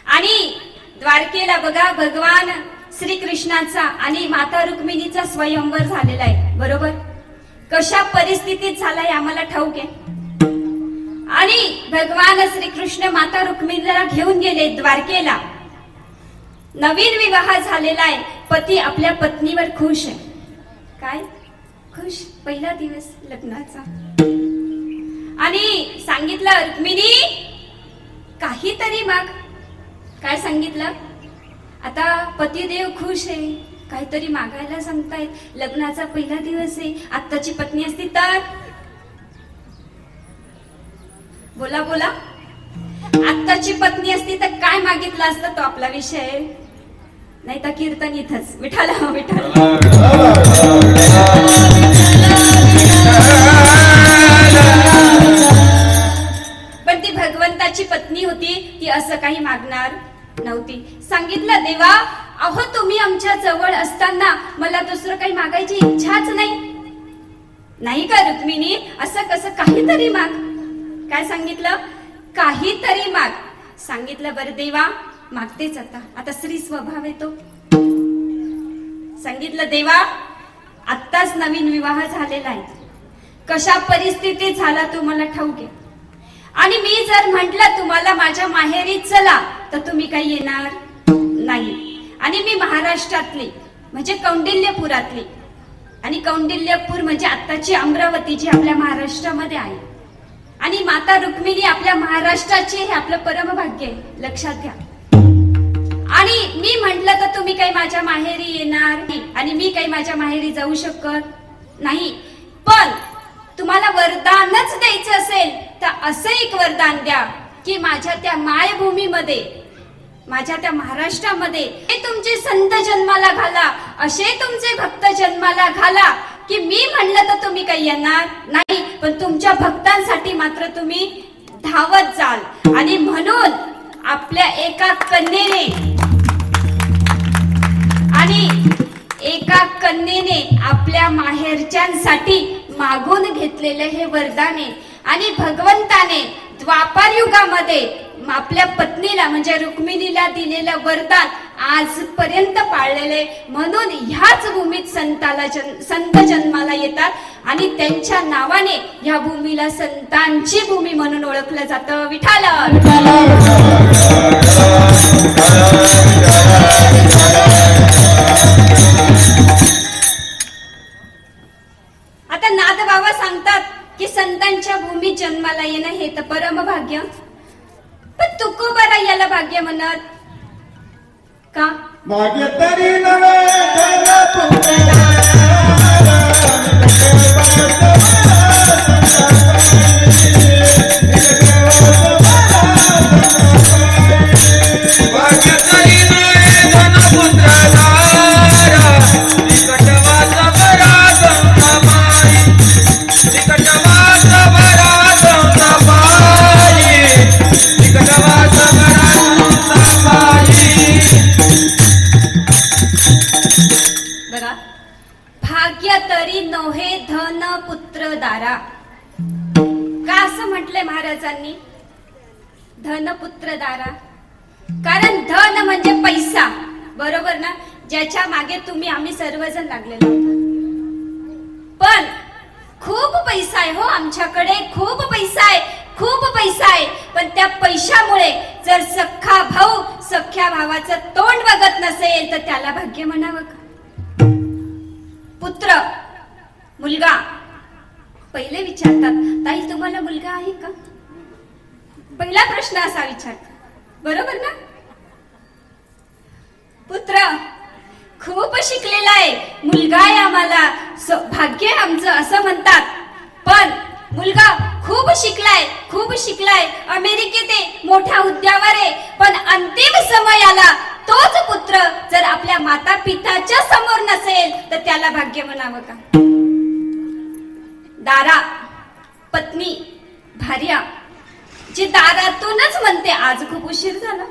आणि द्वारकेला बघा, भगवान श्रीकृष्णाचा आणि माता रुक्मिणीचा स्वयंवर झालेला आहे, बरोबर? कशा परिस्थितीत झालाय आम्हाला ठाऊक आहे. आणि भगवान श्रीकृष्ण माता रुक्मिणीला घेऊन गेले द्वारकेला. नवीन विवाह झालेला आहे, पती आपल्या पत्नीवर खुश आहे. काय खुश? पहिला दिवस लग्नाचा. आणि सांगितलं, रुक्मिणी काहीतरी माग. काय सांगितलं? आता पतिदेव खुश आहे, काहीतरी मागायला सांगतायत. लग्नाचा पहिला दिवस आहे, आत्ताची पत्नी असती तर? बोला बोला. आत्ताची पत्नी असती तर काय मागितलं असतं? तो आपला विषय. नाही तर कीर्तन इथंच. विठाला विठाला. पण ती भगवंताची पत्नी होती, ती असं काही मागणार नव्हती. सांगितलं, देवा अहो तुम्ही आमच्या जवळ असताना मला दुसरं काही मागायची इच्छाच नाही. नाही का रुक्मिणी? असं कसं? काहीतरी माग. काय सांगितलं? काहीतरी माग. सांगितलं, बरं देवा मागतेच आता. आता स्त्री स्वभाव येतो. सांगितलं, देवा आत्ताच नवीन विवाह झालेला आहे, कशा परिस्थितीत झाला तुम्हाला ठाऊक आहे. आणि मी जर म्हंटल तुम्हाला माझ्या माहेरी चला तर तुम्ही काही येणार नाही. आणि मी महाराष्ट्रातली म्हणजे कौंडिल्यपुरातली, आणि कौंडिल्यपूर म्हणजे आत्ताची अमरावती जी आपल्या महाराष्ट्रामध्ये आहे. आणि माता रुक्मिणी आपल्या महाराष्ट्राची, हे आपलं परम भाग्य आहे, लक्षात घ्या. आणि मी म्हंटल तर तुम्ही काही माझ्या माहेरी येणार नाही, आणि मी काही माझ्या माहेरी जाऊ शकत नाही. पण तुम्हाला वरदानच द्यायचं असेल तर असं एक वरदान द्या की माझ्या त्या मायभूमीमध्ये, माझ्या त्या महाराष्ट्रामध्ये हे तुमचे संत जन्माला घाला, असे तुमचे भक्त जन्माला घाला की मी म्हणलं तर तुम्ही काही येणार नाही, पण तुमच्या भक्तांसाठी मात्र तुम्ही धावत जाल. आणि म्हणून आपल्या एका कन्येने, आणि एका कन्येने आपल्या माहेरच्यांसाठी मागून घेतलेले हे वरदान आहे. आणि भगवंताने द्वापार युगामध्ये आपल्या पत्नीला म्हणजे रुक्मिणीला दिलेलं वरदान आजपर्यंत पाळलेले. म्हणून ह्याच भूमीत संत जन्माला येतात आणि त्यांच्या नावाने ह्या भूमीला संतांची भूमी म्हणून ओळखलं जातं. विठाल. बाबा सांगतात की संतांच्या भूमीत जन्माला येणं हे तर परम भाग्य. पण तुकोबारा याला भाग्य म्हणत का? भाग्य तरी नवे धन पुत्र बघा, भाग्य तरी नोहे धन पुत्र दारा. का असं म्हटलंय महाराजांनी? धन पुत्र दारा. कारण धन म्हणजे पैसा, बरोबर ना? ज्याच्या मागे तुम्ही आम्ही सर्वजण लागलेलो आहोत. पण खूप पैसा आहे हो आमच्याकडे, खूप पैसा आहे, खूप पैसा आहे. पण त्या पैशामुळे जर सख्खा भाऊ सख्या भावाचं तोंड बघत नसेल तर त्याला भाग्य म्हणावं का? पुत्र, मुलगा, पहिले विचारतात, ताई तुम्हाला मुलगा आहे का? पहिला प्रश्न असा विचारतात, बरोबर ना? पुत्र खूप शिकलेला आहे, मुलगा आहे आम्हाला, भाग्य आहे आमचं असं म्हणतात. पण मुलगा खूप शिकलाय, खूप शिकलाय, अमेरिकेत आहे, मोठ्या हुद्द्यावर आहे, पण अंतिम समय आला तोच पुत्र जर आपल्या माता पिताच्या समोर नसेल तर त्याला भाग्य म्हणावं का? दारा, पत्नी, भार्या, जी दारातूनच म्हणते आज खूप उशीर झाला.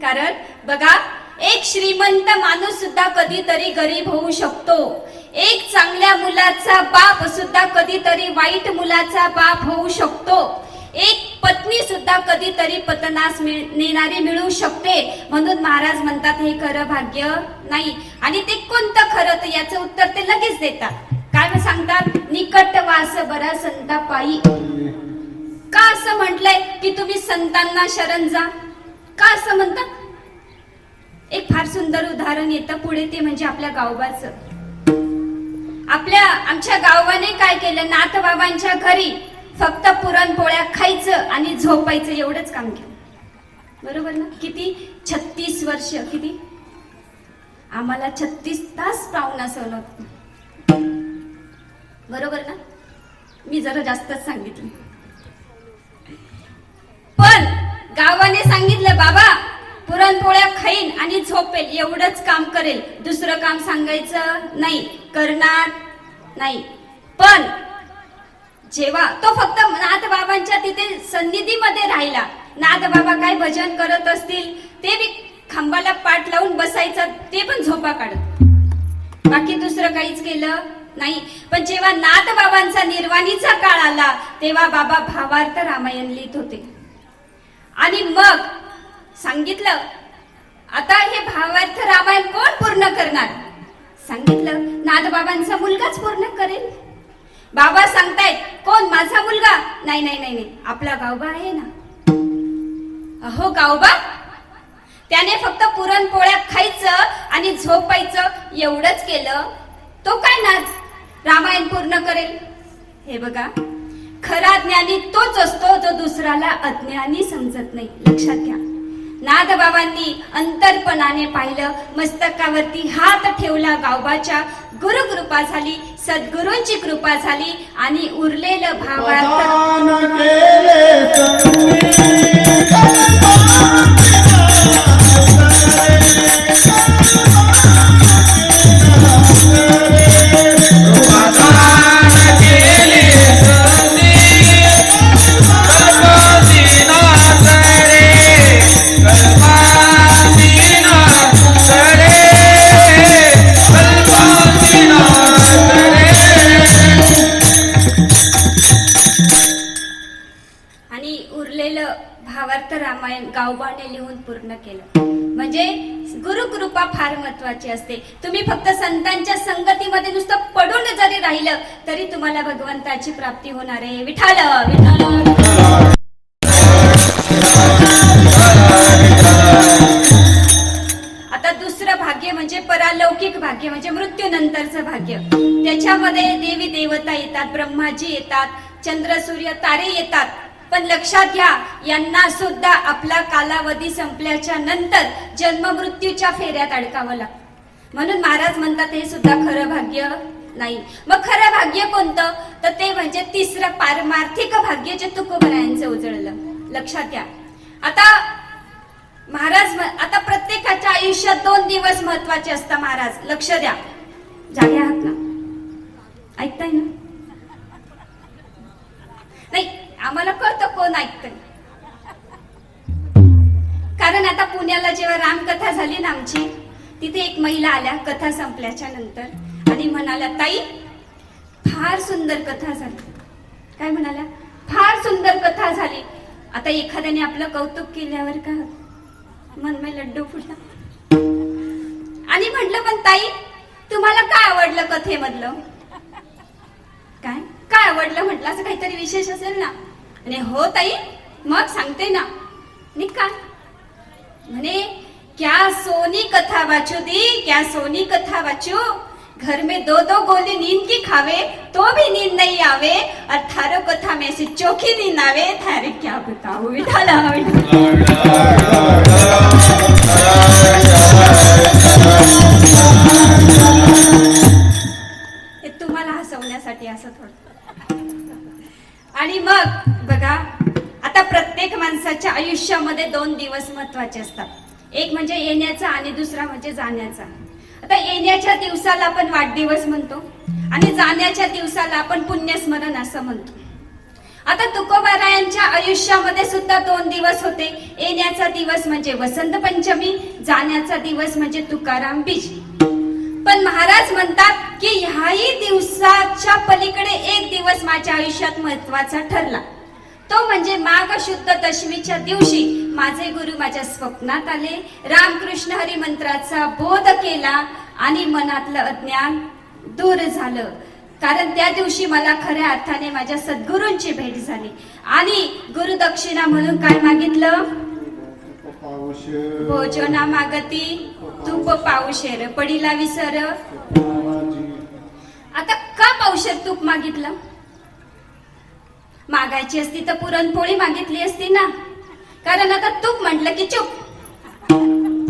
कारण बघा, एक श्रीमंत माणूस सुद्धा कधीतरी गरीब होऊ शकतो. एक चांगल्या मुलाचा बाप सुद्धा कधीतरी वाईट मुलाचा बाप होऊ शकतो. एक पत्नी सुद्धा कधीतरी पतनास नेणारी मिळू शकते. म्हणून महाराज म्हणतात हे खरं भाग्य नाही. आणि ते कोणतं खरं, तर याचं उत्तर ते लगेच देतात. काय सांगतात? निकट वास बरा संता पायी. का असं म्हटलंय की तुम्ही संतांना शरण जा? का असं म्हणतात? एक फार सुंदर उदाहरण येतं पुढे, ते म्हणजे आपल्या गावबाचं. आमच्या गावाने काय केलं, नाथबाबांच्या घरी फक्त पुरणपोळ्या खायचं आणि झोपायचं एवढंच काम केलं, बरोबर ना? किती 36 वर्ष, किती आम्हाला 36 तास पाहुणा सहन होत, बरोबर ना? मी जरा जास्तच सांगितलं. पण गावाने सांगितलं बाबा पुरणपोळ्या खाईन आणि झोपेल एवढंच काम करेल, दुसरं काम सांगायचं नाही, करणार नाही. पण जेव्हा तो फक्त नाथबाबांच्या तिथे सन्निधीमध्ये राहिला, नाथबाबा काय भजन करत असतील ते बी खांबाला पाठ लावून बसायचं, ते पण झोपा काढत, बाकी दुसरं काहीच केलं नाही. पण जेव्हा नाथबाबांचा निर्वाणीचा काळ आला तेव्हा बाबा भावार्थ रामायण लिहित होते. आणि मग सांगितलं आता हे भावार्थ रामायण कोण पूर्ण करणार? सांगितलं नाथबाबांचा मुलगाच पूर्ण करेल. बाबा सांगतायत कोण? माझा मुलगा? नाही नाही नाही नाही, आपला गावबा आहे ना. अहो गावबा, त्याने फक्त पुरणपोळ्या खायचं आणि झोपायचं एवढंच केलं, तो काय नाथ रामायण पूर्ण करेल? हे बघा, खरा ज्ञानी तोच असतो जो दुसऱ्याला अज्ञानी समजत नाही. लक्षात घ्या. नाथबाबांनी अंतर्पणाने पाहिलं, मस्तकावरती हात ठेवला गावबाच्या, गुरुकृपा झाली, सद्गुरूंची कृपा झाली आणि उरलेलं भावार्थ रामायण गावबाने लिहून पूर्ण केलं. म्हणजे गुरुकृपा फार महत्वाची असते. तुम्ही फक्त संतांच्या संगतीमध्ये नुसतं पडून जरी राहिलं तरी तुम्हाला भगवंताची प्राप्ती होणार आहे. विठाल विठाल. आता दुसरं भाग्य म्हणजे परालौकिक भाग्य म्हणजे मृत्यूनंतरचं भाग्य. त्याच्यामध्ये देवी देवता येतात, ब्रह्माजी येतात, चंद्र सूर्य तारे येतात. पण लक्षात घ्या, यांना सुद्धा आपला कालावधी संपल्याच्या नंतर जन्म मृत्यूच्या फेऱ्यात अडकावं लागतं. म्हणून महाराज म्हणतात हे सुद्धा खरं भाग्य नाही. मग खरं भाग्य कोणतं? तर ते म्हणजे तिसरं पारमार्थिक भाग्य जे तुकोबरायांचं उजळलं. लक्षात घ्या. आता महाराज, आता प्रत्येकाच्या आयुष्यात 2 दिवस महत्वाचे असतात. महाराज लक्ष द्या. जागे आहात ना? ऐकताय ना? नाही, आम्हाला कळतं कोण ऐकतंय. कारण आता पुण्याला जेव्हा रामकथा झाली ना आमची, तिथे एक महिला आल्या कथा संपल्याच्या नंतर आणि म्हणाल्या, ताई फार सुंदर कथा झाली. काय म्हणाल्या? फार सुंदर कथा झाली. आता एखाद्याने आपलं कौतुक केल्यावर का मन में लड्डू फुटला. आणि म्हटलं, पण ताई तुम्हाला काय आवडलं कथेमधलं? काय काय आवडलं म्हटलं? असं काहीतरी विशेष असेल ना? आणि हो ताई, मग सांगते ना. आणि काय म्हणे, क्या सोनी कथा वाचू दी, क्या सोनी कथा वाचू. घर में 2-2 गोली नींद की खावे तो भी नींद नहीं आवे, और थारो कथा में से चोखी नींद आवे. थारे क्या बताओ विठाला. हे तुम्हाला हसवण्यासाठी असं थोडं. आणि मग बघा, आता प्रत्येक माणसाच्या आयुष्यामध्ये 2 दिवस महत्वाचे असतात. एक म्हणजे येण्याचा आणि दुसरा म्हणजे जाण्याचा. आता येण्याच्या दिवसाला आपण वाढदिवस म्हणतो आणि जाण्याच्या दिवसाला आपण पुण्यस्मरण असं म्हणतो. आता तुकोबारायांच्या आयुष्यामध्ये सुद्धा 2 दिवस होते. येण्याचा दिवस म्हणजे वसंत पंचमी, जाण्याचा दिवस म्हणजे तुकाराम बीज. पण महाराज म्हणतात की ह्याही दिवसाच्या पलीकडे एक दिवस माझ्या आयुष्यात महत्वाचा ठरला. तो म्हणजे माघ शुद्ध दशमीच्या दिवशी माझे गुरु माझ्या स्वप्नात आले, रामकृष्ण हरी मंत्राचा बोध केला आणि मनातलं अज्ञान दूर झालं. कारण त्या दिवशी मला खऱ्या अर्थाने माझ्या सद्गुरूंची भेट झाली. आणि गुरुदक्षिणा म्हणून काय मागितलं? भोजना मागती तूप पावशेर, पडीला विसर. आता का पावशेर तूप मागितलं? मागायची असती तर पुरणपोळी मागितली असती ना. कारण आता तूप म्हटलं की चुप,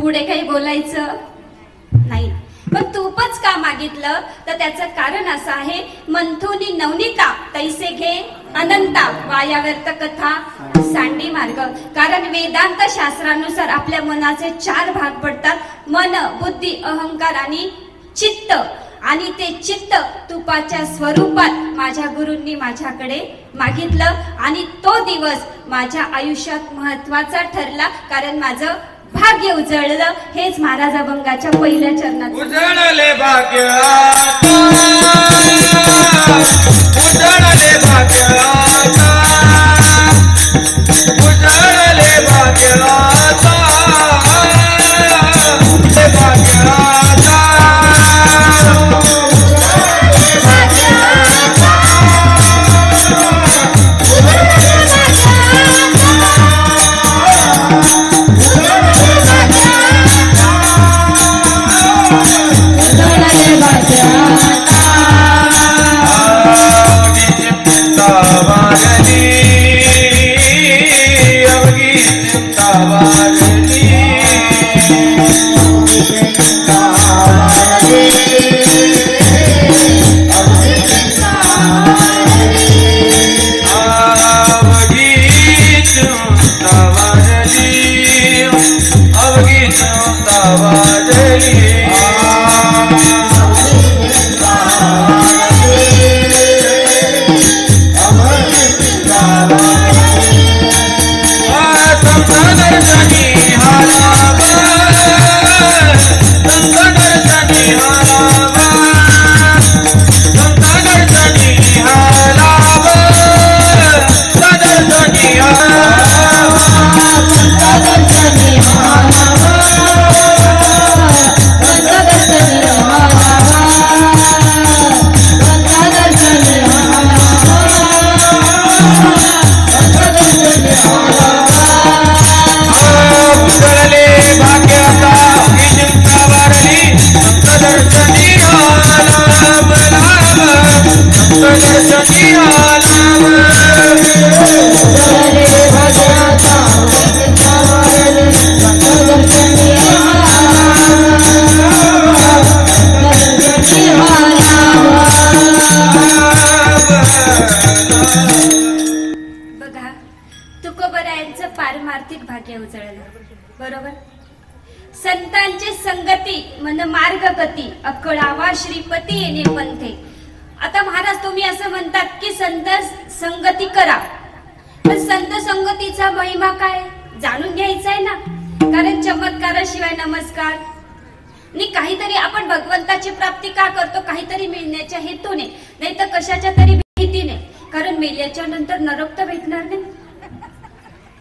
पुढे काही बोलायचं नाही. पण तूपच का मागितलं? तर त्याचं कारण असं आहे, मंथुनी नवनीता तैसे घे अनंता, वायाव्यर्थ कथा सांडी मार्ग. कारण वेदांत शास्त्रानुसार आपल्या मनाचे 4 भाग पडतात: मन, बुद्धी, अहंकार आणि चित्त. आणि ते चित्त तुपाच्या स्वरूपात माझ्या गुरूंनी माझ्याकडे मागितलं. आणि तो दिवस माझ्या आयुष्यात महत्वाचा ठरला, कारण माझं भाग्य उजळलं. हेच महाराज अभंगाच्या पहिल्या चरणात. उजळले भाग्य आता, उजळले भाग्य आता, उजळले भाग्य आता, भाग्य आता. Yeah. दर्शनी आला उजळले भाग्याचा चिंता वारली दर्शनी बघा तुकोबरायांचं पारमार्थिक भाग्य उजळलं, बरोबर. संतांची संगती मन मार्गगती अकळावा श्रीपती येणे पंथे. आता महाराज तुम्ही असं म्हणतात की संत संगती करा, पण संत संगतीचा महिमा काय जाणून घ्यायचा आहे ना. कारण चमत्काराशिवाय नमस्कार आणि काहीतरी आपण भगवंताची प्राप्ती का करतो, काहीतरी मिळण्याच्या हेतूने, नाही तर कशाच्या तरी भीतीने. कारण मेल्याच्या नंतर नरक तर भेटणार नाही,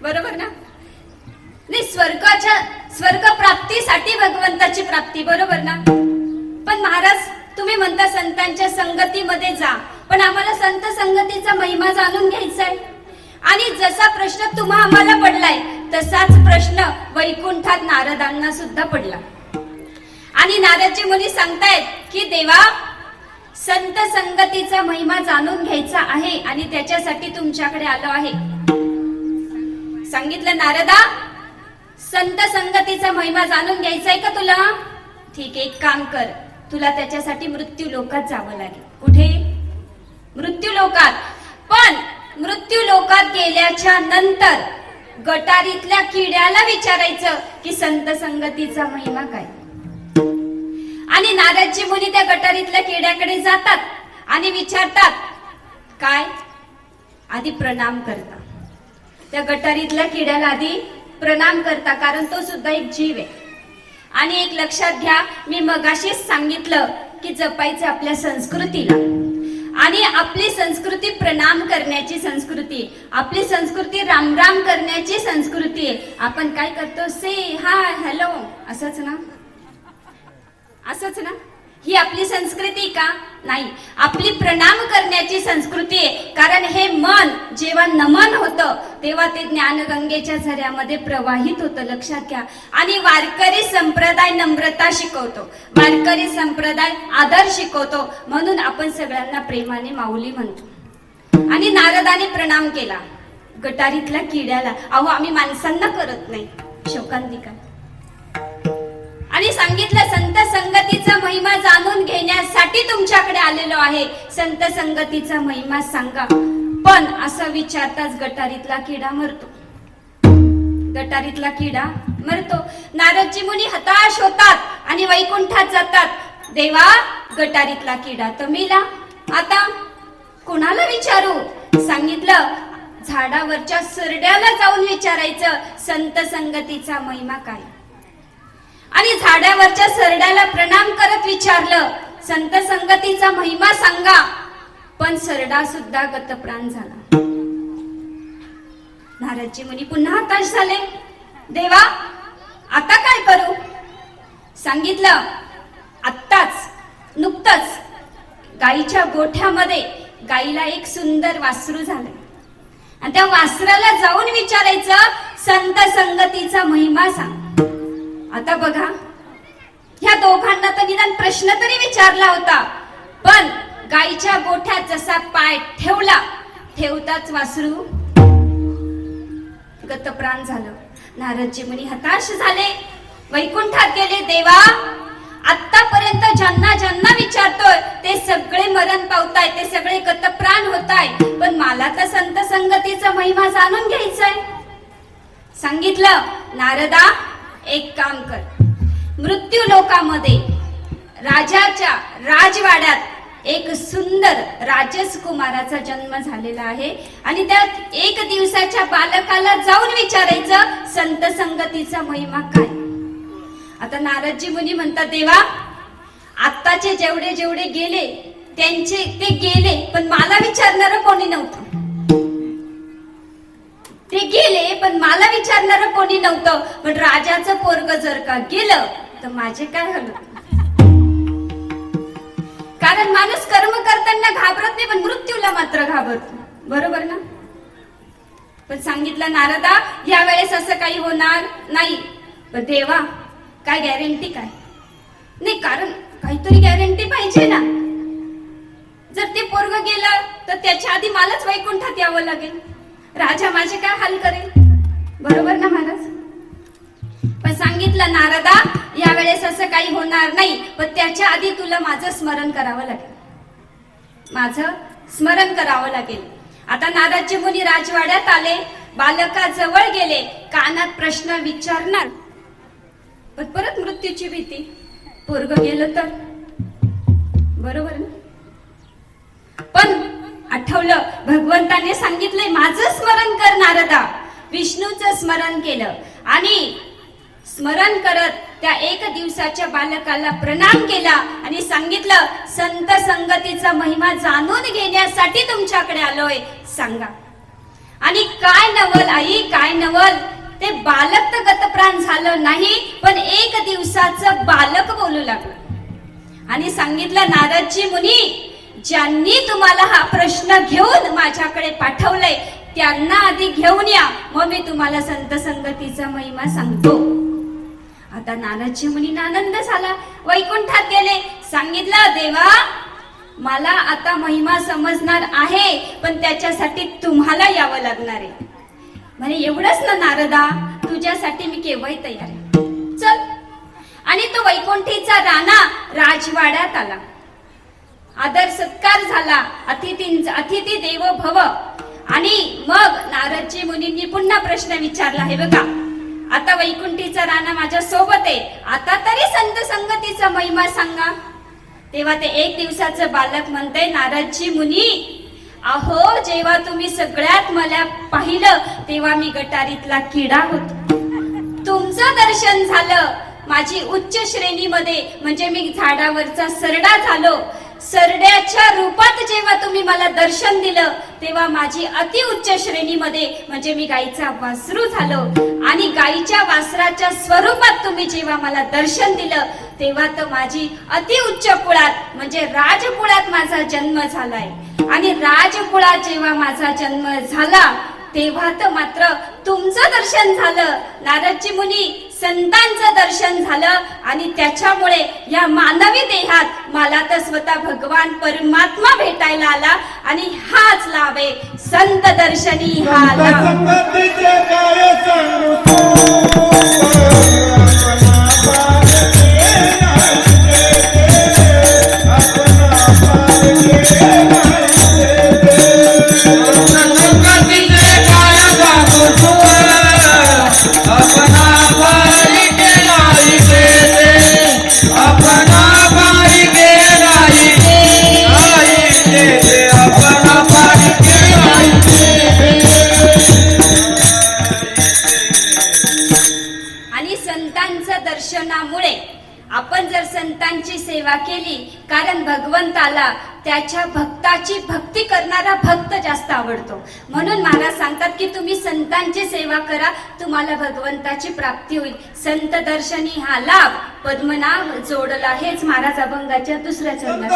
बरोबर ना. नाही, स्वर्ग प्राप्तीसाठी भगवंताची प्राप्ती, बरोबर ना. पण महाराज तुम्ही म्हणता संतांच्या संगतीमध्ये जा, पण आम्हाला संत संगतीचा महिमा जाणून घ्यायचा आहे. आणि जसा प्रश्न तुम्हा आम्हाला पडलाय तसाच प्रश्न वैकुंठात नारदांना सुद्धा पडला. आणि नारदजी मुनी सांगतायत की देवा, संत संगतीचा महिमा जाणून घ्यायचा आहे आणि त्याच्यासाठी तुमच्याकडे आलो आहे. सांगितलं नारदा, संत संगतीचा महिमा जाणून घ्यायचा आहे का तुला? ठीक, एक काम कर, तुला त्याच्यासाठी मृत्यू लोकात जावं लागेल. कुठे? मृत्यू लोकात. पण मृत्यू लोकात गेल्याच्या नंतर गटारीतल्या किड्याला विचारायचं की संत संगतीचा महिमा काय. आणि नारदजी मुनी त्या गटारीतल्या किड्याकडे जातात आणि विचारतात. काय? आधी प्रणाम करतात. त्या गटारीतल्या किड्याला आधी प्रणाम करता, कारण तो सुद्धा एक जीव आहे. आणि एक लक्षात घ्या, मी मगाशीच सांगितलं की जपायचं आपल्या संस्कृतीला. आणि आपली संस्कृती प्रणाम करण्याची संस्कृती आहे. आपली संस्कृती रामराम करण्याची संस्कृती आहे. आपण काय करतो? से हाय हॅलो, असंच ना, असंच ना. ही आपली संस्कृती का? नाही, आपली प्रणाम करण्याची संस्कृती आहे. कारण हे मन जेव्हा नमन होतं तेव्हा ते ज्ञानगंगेच्या झऱ्यामध्ये प्रवाहित होतं, लक्षात घ्या. आणि वारकरी संप्रदाय नम्रता शिकवतो, वारकरी संप्रदाय आदर शिकवतो, म्हणून आपण सगळ्यांना प्रेमाने माऊली म्हणतो. आणि नारदाने प्रणाम केला गटारीतल्या किड्याला. अहो, आम्ही माणसांना करत नाही, शोकांतिका. आणि सांगितलं संत संगतीचा महिमा जाणून घेण्यासाठी तुमच्याकडे आलेलो आहे. संत संगतीचा महिमा सांगा. पण असं विचारताच गटारीतला किडा मरतो. गटारीतला किडा मरतो. नारदजी मुनी हताश होतात आणि वैकुंठात जातात. देवा, गटारीतला किडा तर मेला, आता कोणाला विचारू? सांगितलं झाडावरच्या सरड्याला जाऊन विचारायचं संत संगतीचा महिमा काय. आणि झाडावरच्या सरड्याला प्रणाम करत विचारलं संत संगतीचा महिमा सांगा. पण सरडा सुद्धा गतप्राण झाला. नारदजी मुनी पुन्हा हताश झाले. देवा, आता काय करू? सांगितलं नुकतंच गाईच्या गोठ्यामध्ये गाईला एक सुंदर वासरू झालं आणि त्या वासराला जाऊन विचारायचं संत संगतीचा महिमा सांग. आता बघा, ह्या दोघांना तर निदान प्रश्न तरी विचारला होता. पण गाईच्या गोठ्यात जसा पाय ठेवला ठेवताच वासरू गतप्राण झालं. नारदजी मुनी हताश झाले, वैकुंठात गेले. देवा, आतापर्यंत ज्यांना ज्यांना विचारतोय ते सगळे मरण पावताय, ते सगळे गतप्राण होताय, पण मला तर संत संगतीचा महिमा जाणून घ्यायचाय. सांगितलं नारदा, एक काम कर, मृत्यू लोकामध्ये राजाच्या राजवाड्यात एक सुंदर राजकुमाराचा जन्म झालेला आहे आणि त्या एक दिवसाच्या बालकाला जाऊन विचारायचं संत संगतीचा महिमा काय. आता नारदजी मुनी म्हणतात, देवा, आत्ताचे जेवढे जेवढे गेले त्यांचे ते गेले, पण मला विचारणारं कोणी नव्हतं. ते गेले पण मला विचारणारं कोणी नव्हतं. पण राजाचं पोरग जर का गेलं तर माझे काय हल. कारण माणूस कर्म करताना घाबरत नाही, पण मृत्यूला मात्र घाबरतो, बरोबर ना. पण सांगितलं नारदा, या वेळेस असं काही होणार नाही. पण देवा, काय गॅरंटी काय? नाही, कारण काहीतरी गॅरंटी पाहिजे ना. जर ते पोरग गेलं त्याच्या आधी मलाच वैकुंठात यावं लागेल. राजा माझे काय हाल करेल. बरोबर ना महाराज. पण सांगितलं नारदा यावेळेस असं काही होणार नाही, पण त्याच्या आधी तुला माझं स्मरण करावं लागेल. माझं स्मरण करावं लागेल. आता नारदजी मुनी राजवाड्यात आले, बालकाजवळ गेले, कानात प्रश्न विचारणार, पण परत मृत्यूची भीती. पोरग गेलं तर बरोबर ना. पण आठवलं भगवंताने सांगितलंय माझं स्मरण कर नारदा. विष्णूचं स्मरण केलं आणि स्मरण करत त्या 1 दिवसाच्या बालकाला प्रणाम केला आणि सांगितलं संत संगतीचा महिमा जाणून घेण्यासाठी तुमच्याकडे आलोय, सांगा. आणि काय नवल आई, काय नवल. ते बालक तर गतप्राण झालं नाही, पण 1 दिवसाचं बालक बोलू लागलं आणि सांगितलं नारदजी मुनी, ज्यांनी तुम्हाला हा प्रश्न घेऊन माझ्याकडे पाठवलंय त्यांना आधी घेऊन या, मग मी तुम्हाला संत संगतीचा महिमा सांगतो. आता नारदजी मुनींना आनंद झाला, वैकुंठात गेले. सांगितलं देवा मला आता महिमा समजणार आहे, पण त्याच्यासाठी तुम्हाला यावं लागणार आहे. म्हणे एवढंच ना नारदा, तुझ्यासाठी मी केव्हाही तयार आहे, चल. आणि तो वैकुंठीचा राणा राजवाड्यात आला. आदर सत्कार झाला, अतिथी देवो भव. आणि मग नारदजी मुनींनी पुन्हा प्रश्न विचारला, हे बघा आता वैकुंठीचा राणा माझ्या सोबत आहे, आता तरी संत संगतीचा महिमा सांगा. तेव्हा ते 1 दिवसाचं बालक म्हणते नारदजी मुनी, अहो जेव्हा तुम्ही सगळ्यात मला पाहिलं तेव्हा मी गटारीतला किडा होतो. तुमचं दर्शन झालं माझी उच्च श्रेणीमध्ये, म्हणजे मी झाडावरचा सरडा झालो. सरड्याच्या रूपात जेव्हा तुम्ही मला दर्शन दिलं तेव्हा माझी अति उच्च श्रेणीमध्ये, म्हणजे मी गाईचा वासरू झालो. आणि गाईच्या वासराच्या स्वरूपात तुम्ही जेव्हा मला दर्शन दिलं तेव्हा तर माझी अति उच्च कुळात म्हणजे राजकुळात माझा जन्म झालाय. आणि राजकुळात जेव्हा माझा जन्म झाला तेव्हा तर मात्र तुमचं दर्शन झालं नारदजी मुनी, संतांचं दर्शन झालं. आणि त्याच्यामुळे या मानवी देहात मला तर स्वतः भगवान परमात्मा भेटायला आला. आणि हाच लाभ आहे संत दर्शनी हा लाभ. दर्शनामुळे आपण जर संतांची सेवा केली, कारण भगवंताला त्याच्या भक्ताची भक्ती करणारा भक्त जास्त आवडतो. म्हणून महाराज सांगतात की तुम्ही संतांची सेवा करा, तुम्हाला भगवंताची प्राप्ती होईल. संत दर्शनी हा लाभ पद्मनाभ जोडला. हेच महाराज अभंगाच्या 2ऱ्या चरणात.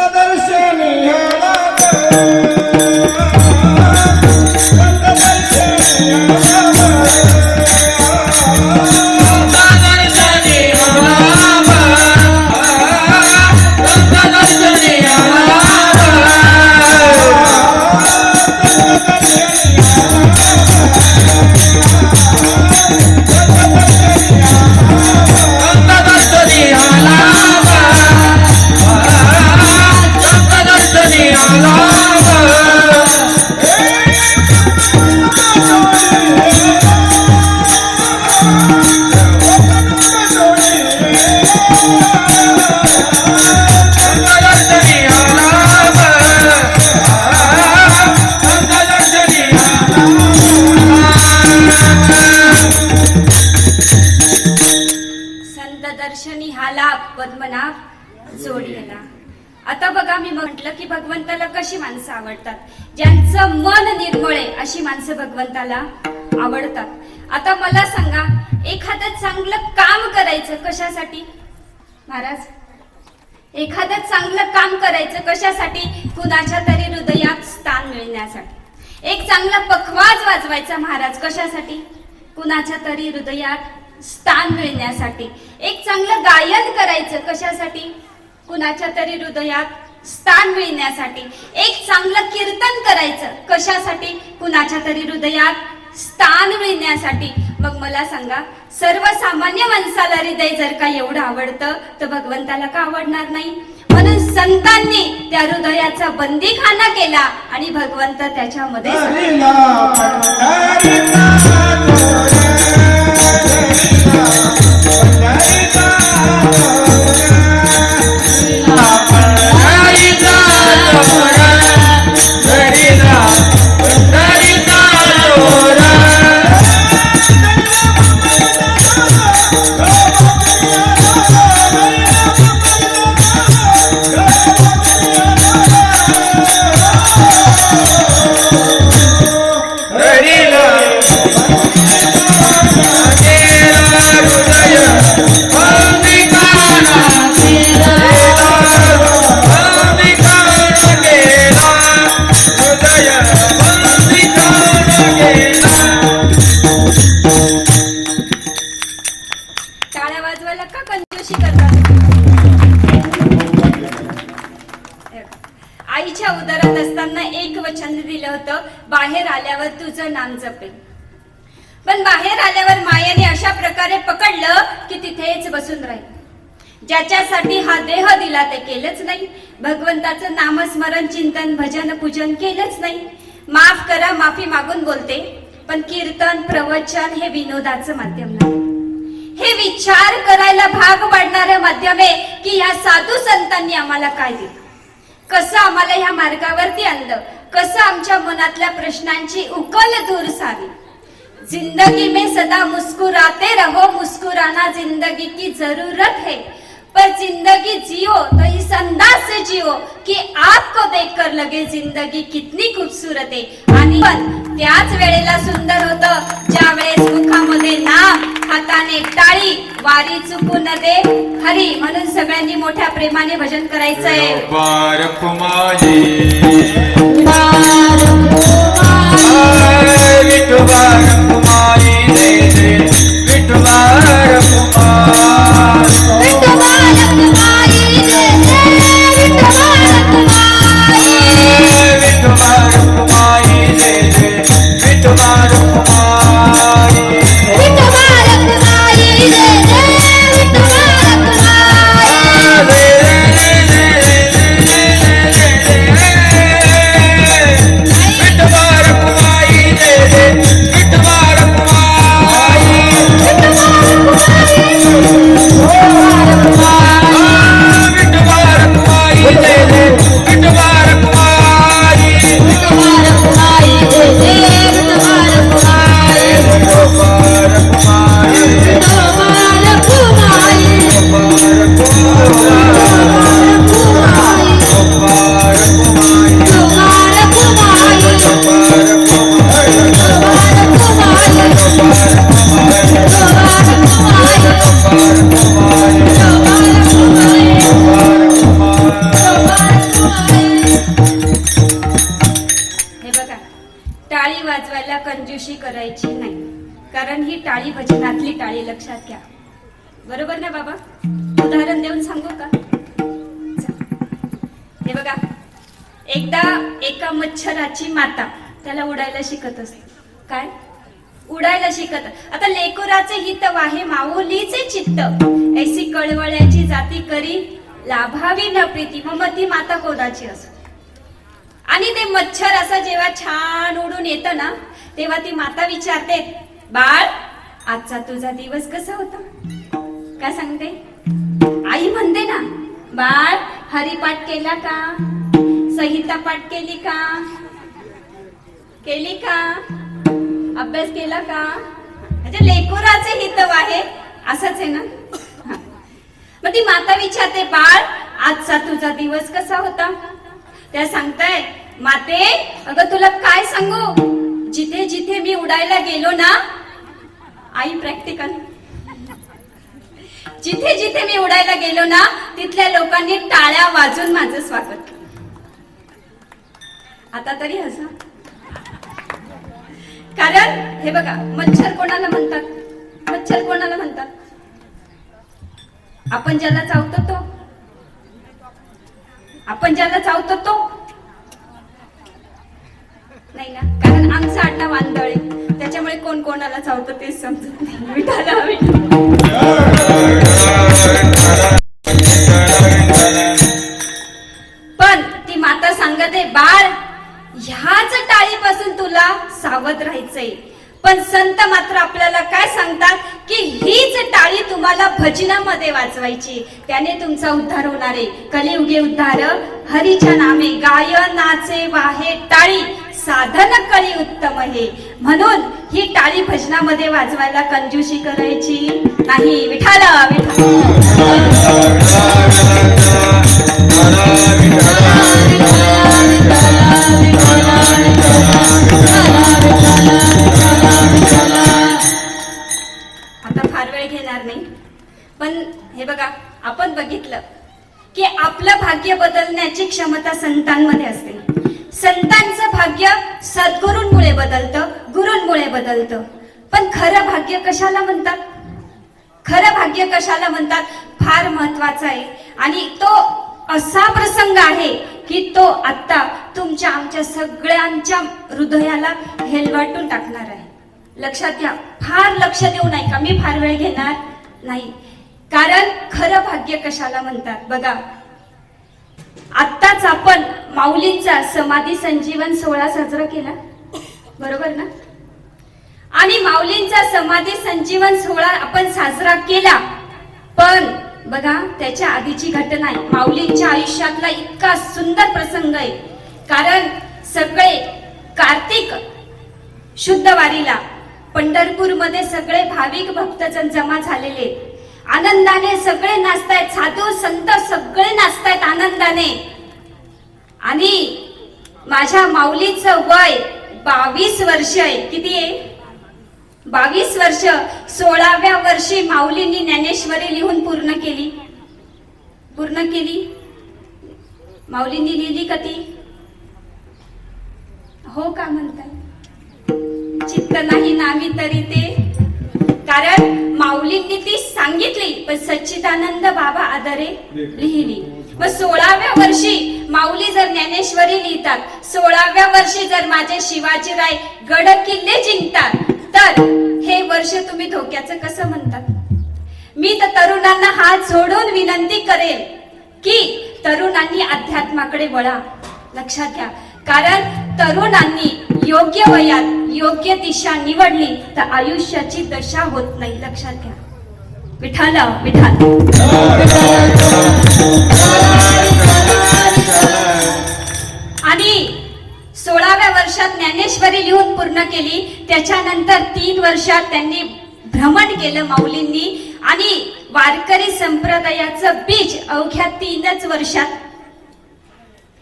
पद्मनाभ जोडलेला. आता बघा मी म्हटलं की भगवंताला कशी माणसं आवडतात, ज्यांचं मन निर्मळ आहे अशी माणसं भगवंताला आवडतात. आता मला सांगा, एखादं चांगलं काम करायचं कशासाठी महाराज? एखादं चांगलं काम करायचं कशासाठी? कुणाच्या तरी हृदयात स्थान मिळण्यासाठी. एक चांगला पखवाज वाजवायचा महाराज कशासाठी? कुणाच्या तरी हृदयात स्थान मिळण्यासाठी. एक चांगलं गायन करायचं कशासाठी? कुणाच्या तरी हृदयात स्थान मिळण्यासाठी, एक चांगलं कीर्तन करायचं कशासाठी, कुणाच्या तरी हृदयात स्थान मिळण्यासाठी. मग मला सांगा, सर्वसामान्य माणसाला हृदय जर का एवढं आवडतं तर भगवंताला का आवडणार नाही? म्हणून संतांनी त्या हृदयाचा बंदीखाना केला आणि भगवंत त्याच्यामध्ये आईच्या उदरात असताना एक वचन दिलं होतं, बाहेर आल्यावर तुझं नाम जपेल. पण बाहेर आल्यावर मायेने अशा प्रकारे पकडलं की तिथेच बसून राहील. ज्याच्यासाठी हा देह दिला ते केलंच नाही, भगवंताचं नामस्मरण चिंतन भजन पूजन केलंच नाही. माफ करा, माफी मागून बोलते, पण कीर्तन प्रवचन हे विनोदाचं माध्यम नाही, हे विचार करायला भाग पाडणारं माध्यम आहे की या साधू संतांनी आम्हाला काय दिलं, कसं आम्हाला ह्या मार्गावरती आणलं, कसं आमच्या मनातल्या प्रश्नांची उकल दूर सावी. जिंदगी में सदा मुस्कुराते रहो, मुस्कुराना जिंदगी की जरूरत है, पर जिंदगी जियो तो इस अंदाज से जियो कि आपको देखकर लगे जिंदगी कितनी खूबसूरत है. आणि पण त्याच वेळेला सुंदर होतं ज्या वेळेस मुखामध्ये नाम, हाताने टाळी, वारी चुकू न दे हरी. म्हणून सगळ्यांनी मोठ्या प्रेमाने भजन करायचंय. टाळी वाजवायला कंजूशी करायची नाही, कारण ही टाळी भजनातली टाळी, लक्षात घ्या. बरोबर ना बाबा? उदाहरण देऊन सांगू का? हे बघा, एकदा एका मच्छराची माता त्याला उडायला शिकत असते. काय? उडायला शिकत. आता लेकुराचे हित वाहे माऊलीचे चित्त, ऐसी कळवळ्याची जाती करी लाभावी न प्रीती. मग ती माता कोणाची असो. आणि ते मच्छर असं जेव्हा छान उडून येतं ना, तेव्हा ती माता विचारते, बाळ आजचा तुझा दिवस कसा होता? काय सांगते? आई म्हणते ना, बाळ हरिपाठ केला का? संहिता पाठ केली का? केली का? अभ्यास केला का? म्हणजे लेकुराचे हितव आहे, असंच आहे ना. मग ती माता विचारते, बाळ आजचा तुझा दिवस कसा होता? त्या सांगताय, माते अगं तुला काय सांगू, जिथे जिथे मी उडायला गेलो ना, आई प्रॅक्टिकल, जिथे जिथे मी उडायला गेलो ना, तिथल्या लोकांनी टाळ्या वाजून माझं स्वागत केलं. आता तरी हसा. कारण हे बघा, मच्छर कोणाला म्हणतात? मच्छर कोणाला म्हणतात? आपण ज्याला चावतो तो. आपण ज्याला चावतो तो नाही ना, कारण आमचा आडनाव वांदळे, त्याच्यामुळे कोण कोणाला चावतो तेच समजत नाही. विठाला पण ती माता सांगते, बाळ ह्याच टाळीपासून तुला सावध राहायचंय. पण संत मात्र आपल्याला काय सांगतात की हीच टाळी तुम्हाला भजनामध्ये वाजवायची, त्याने तुमचा उद्धार होणार आहे. कलियुगे उद्धार हरीच्या नामे, गायनाचे वाहे टाळी, साधन कळी उत्तम आहे. म्हणून ही टाळी भजनामध्ये वाजवायला कंजूशी करायची नाही. विठाला आता फार वेळ घेणार नाही, पण हे बघा, आपण बघितलं की आपलं भाग्य बदलण्याची क्षमता संतांमध्ये असते. संतांचं भाग्य सद्गुरूंमुळे बदलतं, गुरूंमुळे बदलतं. पण खरं भाग्य कशाला म्हणतात? खरं भाग्य कशाला म्हणतात? फार महत्वाचा आहे. आणि तो असा प्रसंग आहे की तो आता तुमच्या आमच्या सगळ्यांच्या हृदयाला हेलवाटून टाकणार आहे. लक्षात घ्या, फार लक्ष देऊ नये का, मी फार वेळ घेणार नाही. कारण खरं भाग्य कशाला म्हणतात बघा. आत्ताच आपण माऊलींचा समाधी संजीवन सोहळा साजरा केला, बरोबर ना? आणि माऊलींचा समाधी संजीवन सोहळा आपण साजरा केला, पण बघा त्याच्या आधीची घटना आहे. माऊलींच्या आयुष्यातला इतका सुंदर प्रसंग आहे. कारण सगळे कार्तिक शुद्ध वारीला पंढरपूरमध्ये सगळे भाविक भक्तजन जमा झालेले, आनंदाने सगळे नाचतायत, साधू संत सगळे नाचतायत आनंदाने. आणि माझ्या माऊलीचं वय 22 वर्ष आहे. किती आहे? 22 वर्ष. 16व्या वर्षी माऊलींनी ज्ञानेश्वरी लिहून पूर्ण केली. माऊलींनी लिहिली का ती? हो का म्हणताय? चित्त नाही नामी तरी ते, कारण माऊलींनी ती सांगितली, पण सच्चिदानंद बाबा आदरे लिहिली. मग 16व्या वर्षी माऊली जर ज्ञानेश्वरी लिहितात, 16व्या वर्षी जर माझे शिवाजीराय गड किल्ले जिंकतात, तर हे वर्ष तुम्ही धोक्याचं कसं म्हणतात? मी तर तरुणांना हात जोडून विनंती करेल की तरुणांनी अध्यात्माकडे वळा. लक्षात घ्या, कारण तरुणांनी योग्य वयात योग्य दिशा निवडली तर आयुष्याची दशा होत नाही. लक्षात घ्या. विठाल आणि 16व्या वर्षात ज्ञानेश्वरी लिहून पूर्ण केली. त्याच्यानंतर 3 वर्षात त्यांनी भ्रमण केलं माऊलींनी, आणि वारकरी संप्रदायाचं बीज अवघ्या 3च वर्षात,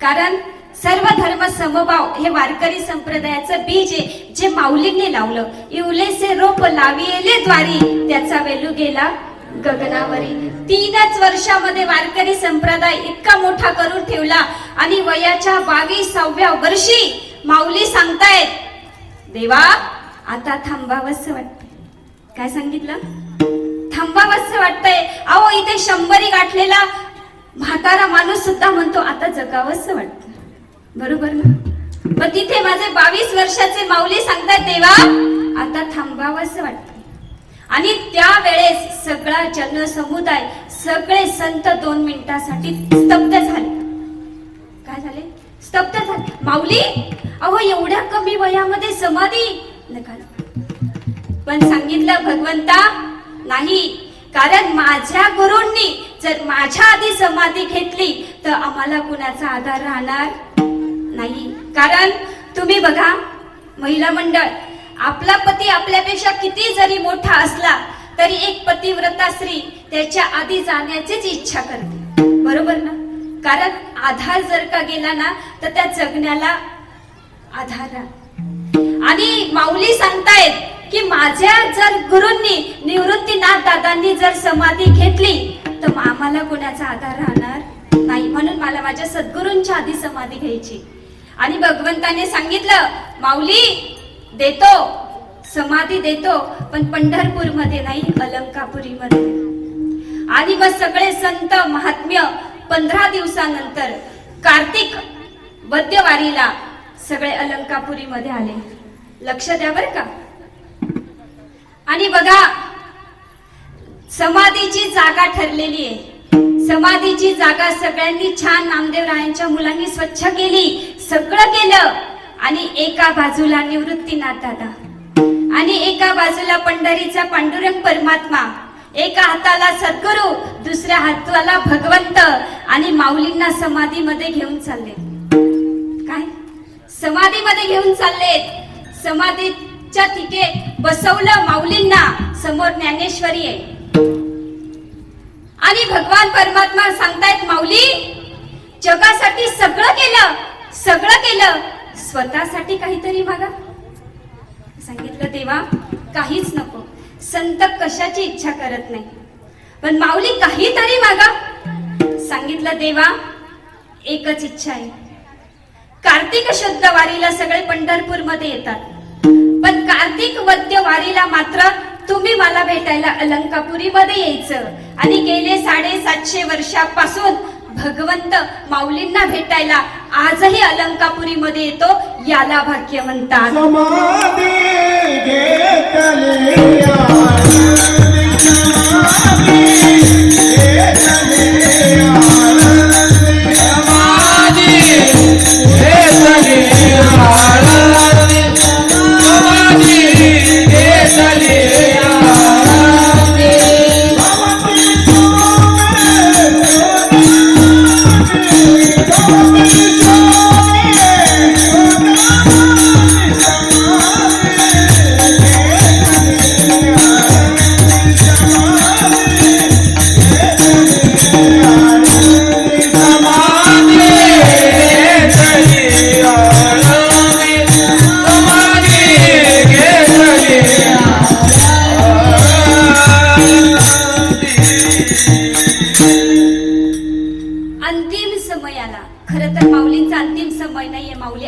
कारण सर्व धर्म समभाव हे वारकरी संप्रदायाचं बीज आहे जे माऊलींनी लावलं. इवलेसे रोप लाविले द्वारी, त्याचा वेलू गेला गगनावरी. 3च वर्षामध्ये वारकरी संप्रदाय इतका मोठा करून ठेवला. आणि वयाच्या 22व्या वर्षी माऊली सांगतायत, देवा आता थांबावंसं वाटतंय. काय सांगितलं? थांबावंसं वाटतंय. अहो इथे 100 गाठलेला म्हातारा माणूस सुद्धा म्हणतो आता जगावंसं वाटतं, बरोबर ना? पण तिथे माझे 22 वर्षाचे माऊली सांगतात, देवा आता थांबावंसं वाटतं. आणि त्यावेळेस सगळा जनसमुदाय, सगळे संत 2 मिनिटासाठी स्तब्ध झाले. काय झाले? स्तब्ध झाले. माऊली अहो एवढ्या कमी वयामध्ये समाधी नका. पण सांगितलं भगवंता नाही, कारण माझ्या गुरूंनी जर माझ्या आधी समाधी घेतली तर आम्हाला कुणाचा आधार राहणार नाही. कारण तुम्ही बघा, महिला मंडळ, आपला पती आपल्यापेक्षा किती जरी मोठा असला तरी एक पतिव्रता स्त्री त्याच्या आधी जाण्याचीच इच्छा करते, बरोबर ना? कारण आधार जर का गेला ना तर त्या जगण्याला आधार. आणि माऊली सांगतायत की माझ्या जर गुरूंनी, निवृत्तीनाथ दादांनी जर समाधी घेतली तर आम्हाला कोणाचा आधार राहणार नाही. म्हणून मला माझ्या सद्गुरूंच्या आधी समाधी घ्यायची. आणि भगवंताने सांगितलं, माऊली देतो, समाधी देतो, पण पंढरपूर मध्ये नाही, अलंकापुरीमध्ये. आणि मग सगळे संत महात्म्य 15 दिवसानंतर कार्तिक वद्यवारीला सगळे अलंकापुरीमध्ये आले. लक्ष द्या बर का. आणि बघा, समाधीची जागा ठरलेली आहे. समाधीची जागा सगळ्यांनी छान नामदेवरायांच्या मुलांनी स्वच्छ केली, सगळं केलं. आणि एका बाजूला निवृत्तीनाथ दादा आणि एका बाजूला पंढरीचा पांडुरंग परमात्मा, एका हाताला सद्गुरू, दुसऱ्या हाताला भगवंत, आणि माऊलींना समाधीमध्ये घेऊन चालले. काय समाधीमध्ये घेऊन चाललेत. समाधीच्या ठिके बसवलं माऊलींना. समोर ज्ञानेश्वरी आहे आणि भगवान परमात्मा सांगतायत, माऊली जगासाठी सगळं केलं, सगळं केलं, स्वतःसाठी काहीतरी मागा. सांगितलं देवा काहीच नको, संत कशाची इच्छा करत नाही, पण माऊली काहीतरी मागा. सांगितलं देवा एकच इच्छा आहे. कार्तिक शुद्ध वारीला सगळे पंढरपूर मध्ये येतात, पण कार्तिक वद्य वारीला मात्र तुम्ही मला भेटायला अलंकापुरी मध्ये यायचं. आणि गेले 750 वर्षापासून भगवंत माऊलींना भेटायला आजही अलंकापुरी मध्ये येतो. याला भाग्य म्हणतात. समाधी घेतले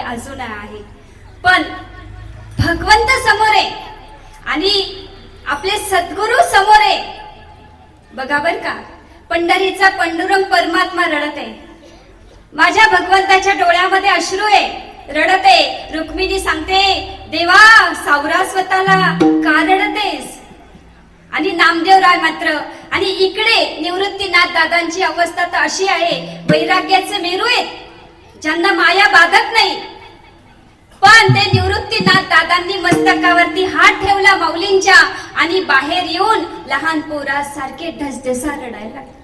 अजून आहे, पण भगवंत समोर आहे आणि आपले सद्गुरू समोर आहे. बघा बर का, पंढरीचा पांडुरंग परमात्मा रडत आहे. माझ्या भगवंताच्या डोळ्यामध्ये अश्रू आहे, रडत आहे. रुक्मिणी सांगते, देवा सावरा स्वतःला का रडतेस? आणि नामदेवराय मात्र, आणि इकडे निवृत्तीनाथ दादांची अवस्था तर अशी आहे, वैराग्याचे मेरू आहेत, ज्यांना माया बाधत नाही. पण ते निवृत्तीनाथ दादांनी मस्तकावरती हात ठेवला माऊलींच्या आणि बाहेर येऊन लहान पोरासारखे ढसढसा रडायला लागले.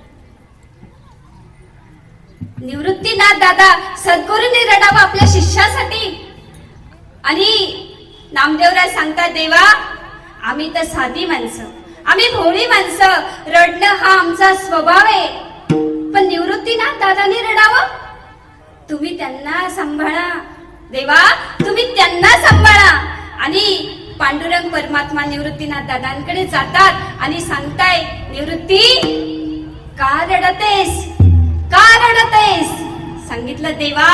निवृत्तीनाथ दादा सद्गुरूंनी रडावं आपल्या शिष्यासाठी. आणि नामदेवराय सांगतात, देवा आम्ही तर साधी माणसं, आम्ही भोळी माणसं, रडणं हा आमचा स्वभाव आहे, पण निवृत्तीनाथ दादांनी रडावं. तुम्ही त्यांना सांभाळा देवा, तुम्ही त्यांना सांभाळा. आणि पांडुरंग परमात्मा निवृत्तीनाथ दादांकडे जातात आणि सांगताय, निवृत्ती का रडतेस, का रडतेस? सांगितलं, देवा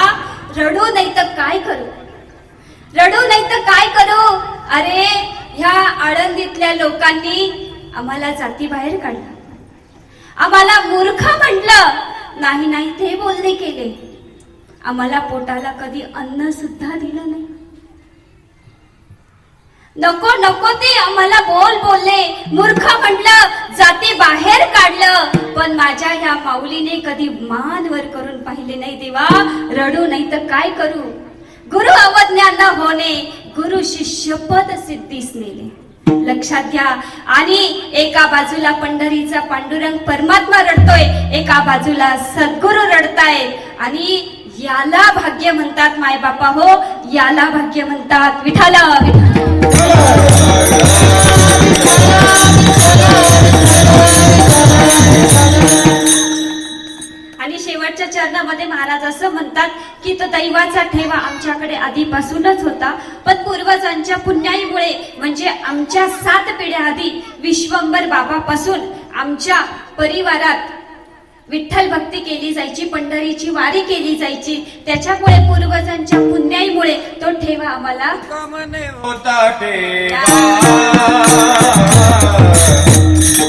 रडू नाही तर काय करू, रडू नाही तर काय करू. अरे ह्या आळंदीतल्या लोकांनी आम्हाला जाती बाहेर काढलं, आम्हाला मूर्ख म्हटलं, नाही नाही ते बोलणे केले, आम्हाला पोटाला कधी अन्न सुद्धा दिलं नाही. नको नको ते आम्हाला बोलले, मूर्ख म्हटलं, जाती बाहेर काढलं, पण माझ्या ह्या माऊलीने कधी मान वर करून पाहिले नाही. देवा रडू नाही तर काय करू. गुरु अवज्ञा न होणे, गुरु शिष्यपद सिद्धीस नेले. लक्षात घ्या. आणि एका बाजूला पंढरीचा पांडुरंग परमात्मा रडतोय, एका बाजूला सद्गुरू रडतायत. आणि याला भाग्य म्हणतात माय बापा हो, याला भाग्य म्हणतात. विठाला आणि शेवटच्या चरणामध्ये महाराज असं म्हणतात की तो दैवाचा ठेवा आमच्याकडे आधीपासूनच होता, पण पूर्वजांच्या पुण्याईमुळे म्हणजे आमच्या 7 पिढ्या आधी विश्वंभर बाबापासून आमच्या परिवारात विठ्ठल भक्ती केली जायची, पंढरीची वारी केली जायची. त्याच्यामुळे पूर्वजांच्या पुण्याईमुळे तो ठेवा आम्हाला कमने होता ठेवा,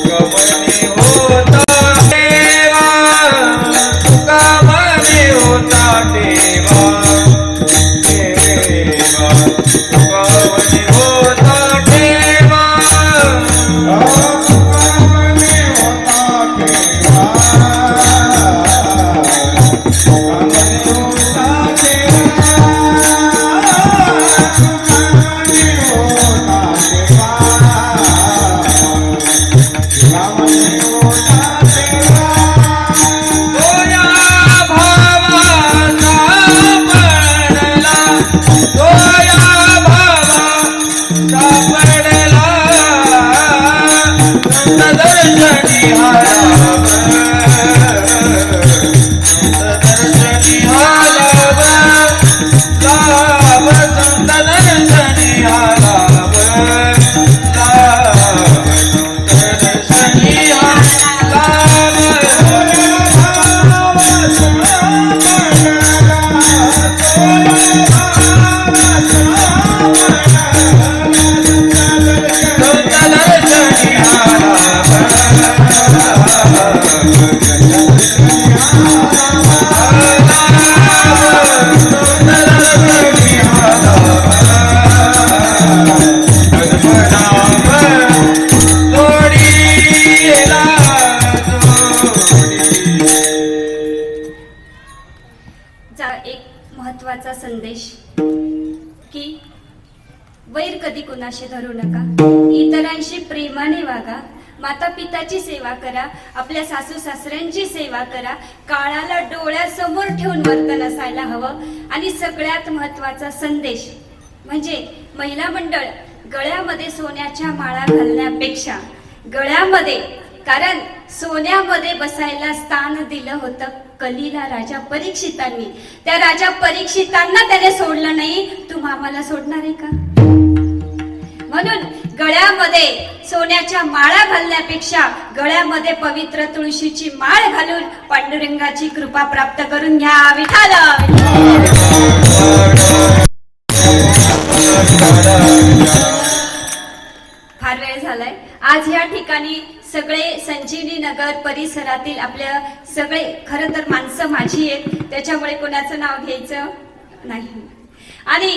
कमने होता ठेवा, कमने होता संदेश की वैर कधी कुणाशी धरू नका, इतरांशी प्रेमाने वागा, माता पिताची सेवा करा, आपल्या सासू सासऱ्यांची सेवा करा, काळाला डोळ्यासमोर ठेवून वर्तन असायला हवं. आणि सगळ्यात महत्वाचा संदेश म्हणजे महिला मंडळ गळ्यामध्ये सोन्याच्या माळा घालण्यापेक्षा गळ्यामध्ये, कारण सोन्यामध्ये बसायला स्थान दिलं होतं कलीला राजा परीक्षितांनी, त्या राजा परीक्षितांना त्याने सोडलं नाही, तू आम्हाला सोडणार आहे का? म्हणून गळ्यामध्ये सोन्याच्या माळा घालण्यापेक्षा गळ्यामध्ये पवित्र तुळशीची माळ घालून पांडुरंगाची कृपा प्राप्त करून घ्या. विठाल फार वेळ झालाय. आज या ठिकाणी सगळे संजीवनी नगर परिसरातील आपल्या सगळे खरं तर माणसं माझी आहेत, त्याच्यामुळे कोणाचं नाव घ्यायचं नाही. आणि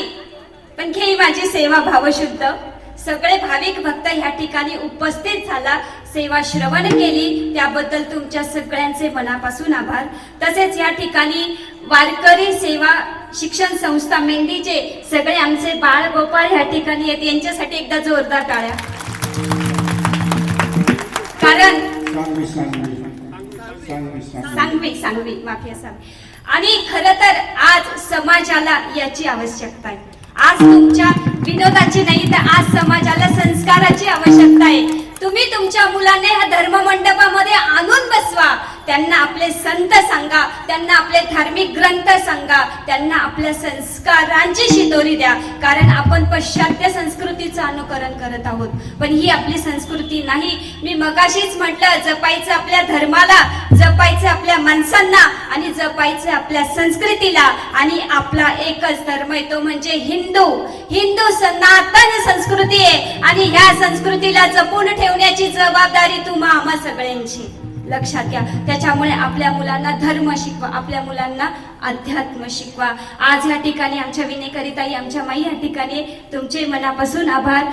पण ही माझी सेवा भावशुद्ध. सगळे भाविक भक्त ह्या ठिकाणी उपस्थित झाला, सेवा श्रवण केली, त्याबद्दल तुमच्या सगळ्यांचे मनापासून आभार. तसेच या ठिकाणी वारकरी सेवा शिक्षण संस्था मेंढीचे सगळे आमचे बाळ गोपाळ ह्या ठिकाणी आहेत, यांच्यासाठी एकदा जोरदार टाळ्या. कारण सांगवी माफी असावी. आणि खर तर आज समाजाला याची आवश्यकता आहे. आज तुमच्या विनोदाची नाही तर आज समाजाला संस्काराची आवश्यकता आहे. तुम्ही तुमच्या मुलांना ह्या धर्म मंडपामध्ये आणून बसवा, त्यांना आपले संत सांगा, त्यांना आपले धार्मिक ग्रंथ सांगा, त्यांना आपल्या संस्कारांची शिदोरी द्या. कारण आपण पाश्चात्य संस्कृतीचं अनुकरण करत आहोत, पण ही आपली संस्कृती नाही. मी मगाशीच म्हटलं, जपायचं आपल्या धर्माला, जपायचं आपल्या माणसांना आणि जपायचं आपल्या संस्कृतीला. आणि आपला एकच धर्म आहे, तो म्हणजे हिंदू सनातन संस्कृती आहे. आणि ह्या संस्कृतीला जपून ठेवण्याची जबाबदारी तुम्हा आम्हा सगळ्यांची, लक्षात घ्या. त्याच्यामुळे आपल्या मुलांना धर्म शिकवा, आपल्या मुलांना अध्यात्म शिकवा. आज या ठिकाणी आमच्या विनेकरिताई, आमच्या माई या ठिकाणी तुमचे मनापासून आभार.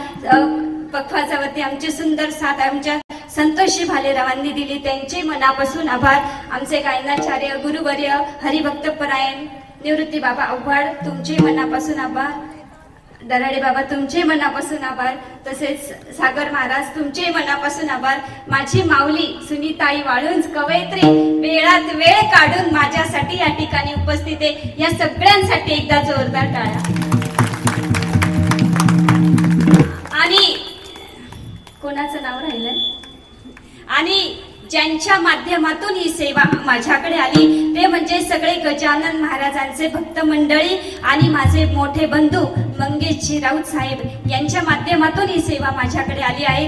पक्वाच्या वरती आमची सुंदर साथ आमच्या संतोषी भालेरावांनी दिली, त्यांचे मनापासून आभार. आमचे गायनाचार्य गुरुवर्य हरिभक्त परायण निवृत्ती बाबा आव्हाड, तुमचे मनापासून आभार. दराडे बाबा, तुमचे मनापासून आभार. तसेच सागर महाराज, तुमचे मनापासून आभार. माझी माऊली सुनीताई वाळुंज कवयित्री वेळात वेळ काढून माझ्यासाठी या ठिकाणी उपस्थित आहे. या सगळ्यांसाठी एकदा जोरदार टाळ्या. आणि कोणाचं नाव राहिलंय? आणि ज्यांच्या माध्यमातून ही सेवा माझ्याकडे आली ते म्हणजे सगळे गजानन महाराजांचे भक्त मंडळी आणि माझे मोठे बंधू मंगेशजी राऊत साहेब, यांच्या माध्यमातून ही सेवा माझ्याकडे आली आहे.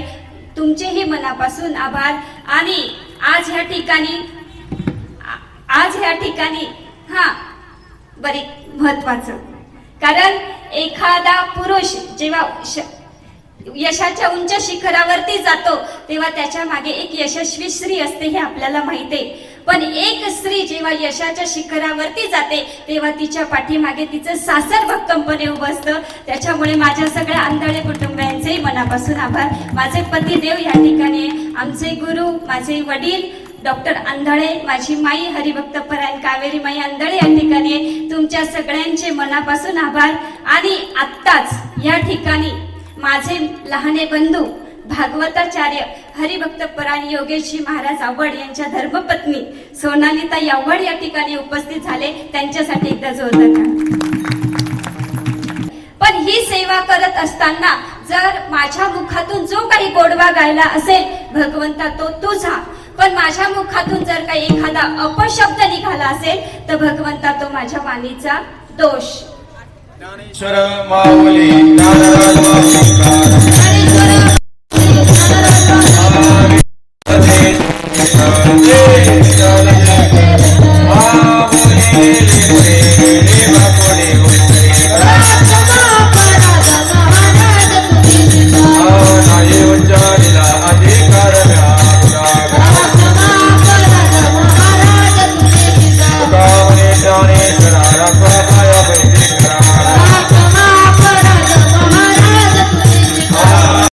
तुमचेही मनापासून आभार. आणि आज ह्या ठिकाणी बरे महत्वाचं, कारण एखादा पुरुष जेव्हा यशाच्या उंच शिखरावरती जातो तेव्हा त्याच्या मागे एक यशस्वी स्त्री असते, हे आपल्याला माहिती आहे. पण एक स्त्री जेव्हा यशाच्या शिखरावरती जाते तेव्हा तिच्या पाठीमागे तिचं सासर भक्कमपणे उभं असतं. त्याच्यामुळे माझ्या सगळ्या आंधळे कुटुंबियांचे मनापासून आभार. माझे पतिदेव या ठिकाणी, आमचे गुरु, माझे वडील डॉक्टर आंधळे, माझी माई हरिभक्त परायण कावेरी माई आंधळे या ठिकाणी, तुमच्या सगळ्यांचे मनापासून आभार. आणि आत्ताच या ठिकाणी माझे लहाने बंधू भागवताचार्य हरिभक्त परायण योगेशजी महाराज आव्हाड यांच्या धर्मपत्नी सोनालीताई आव्हाड या ठिकाणी उपस्थित झाले, त्यांच्यासाठी एकदा जोरदार टाळ्या. पण ही सेवा करत असताना जर माझ्या मुखातून जो काही गोडवा गायला असेल, भगवंता तो तुझा. पण माझ्या मुखातून जर काही एखादा अपशब्द निघाला असेल तर भगवंता तो माझ्या वाणीचा दोष. ज्ञानेश्वर माऊली ज्ञानराज माऊली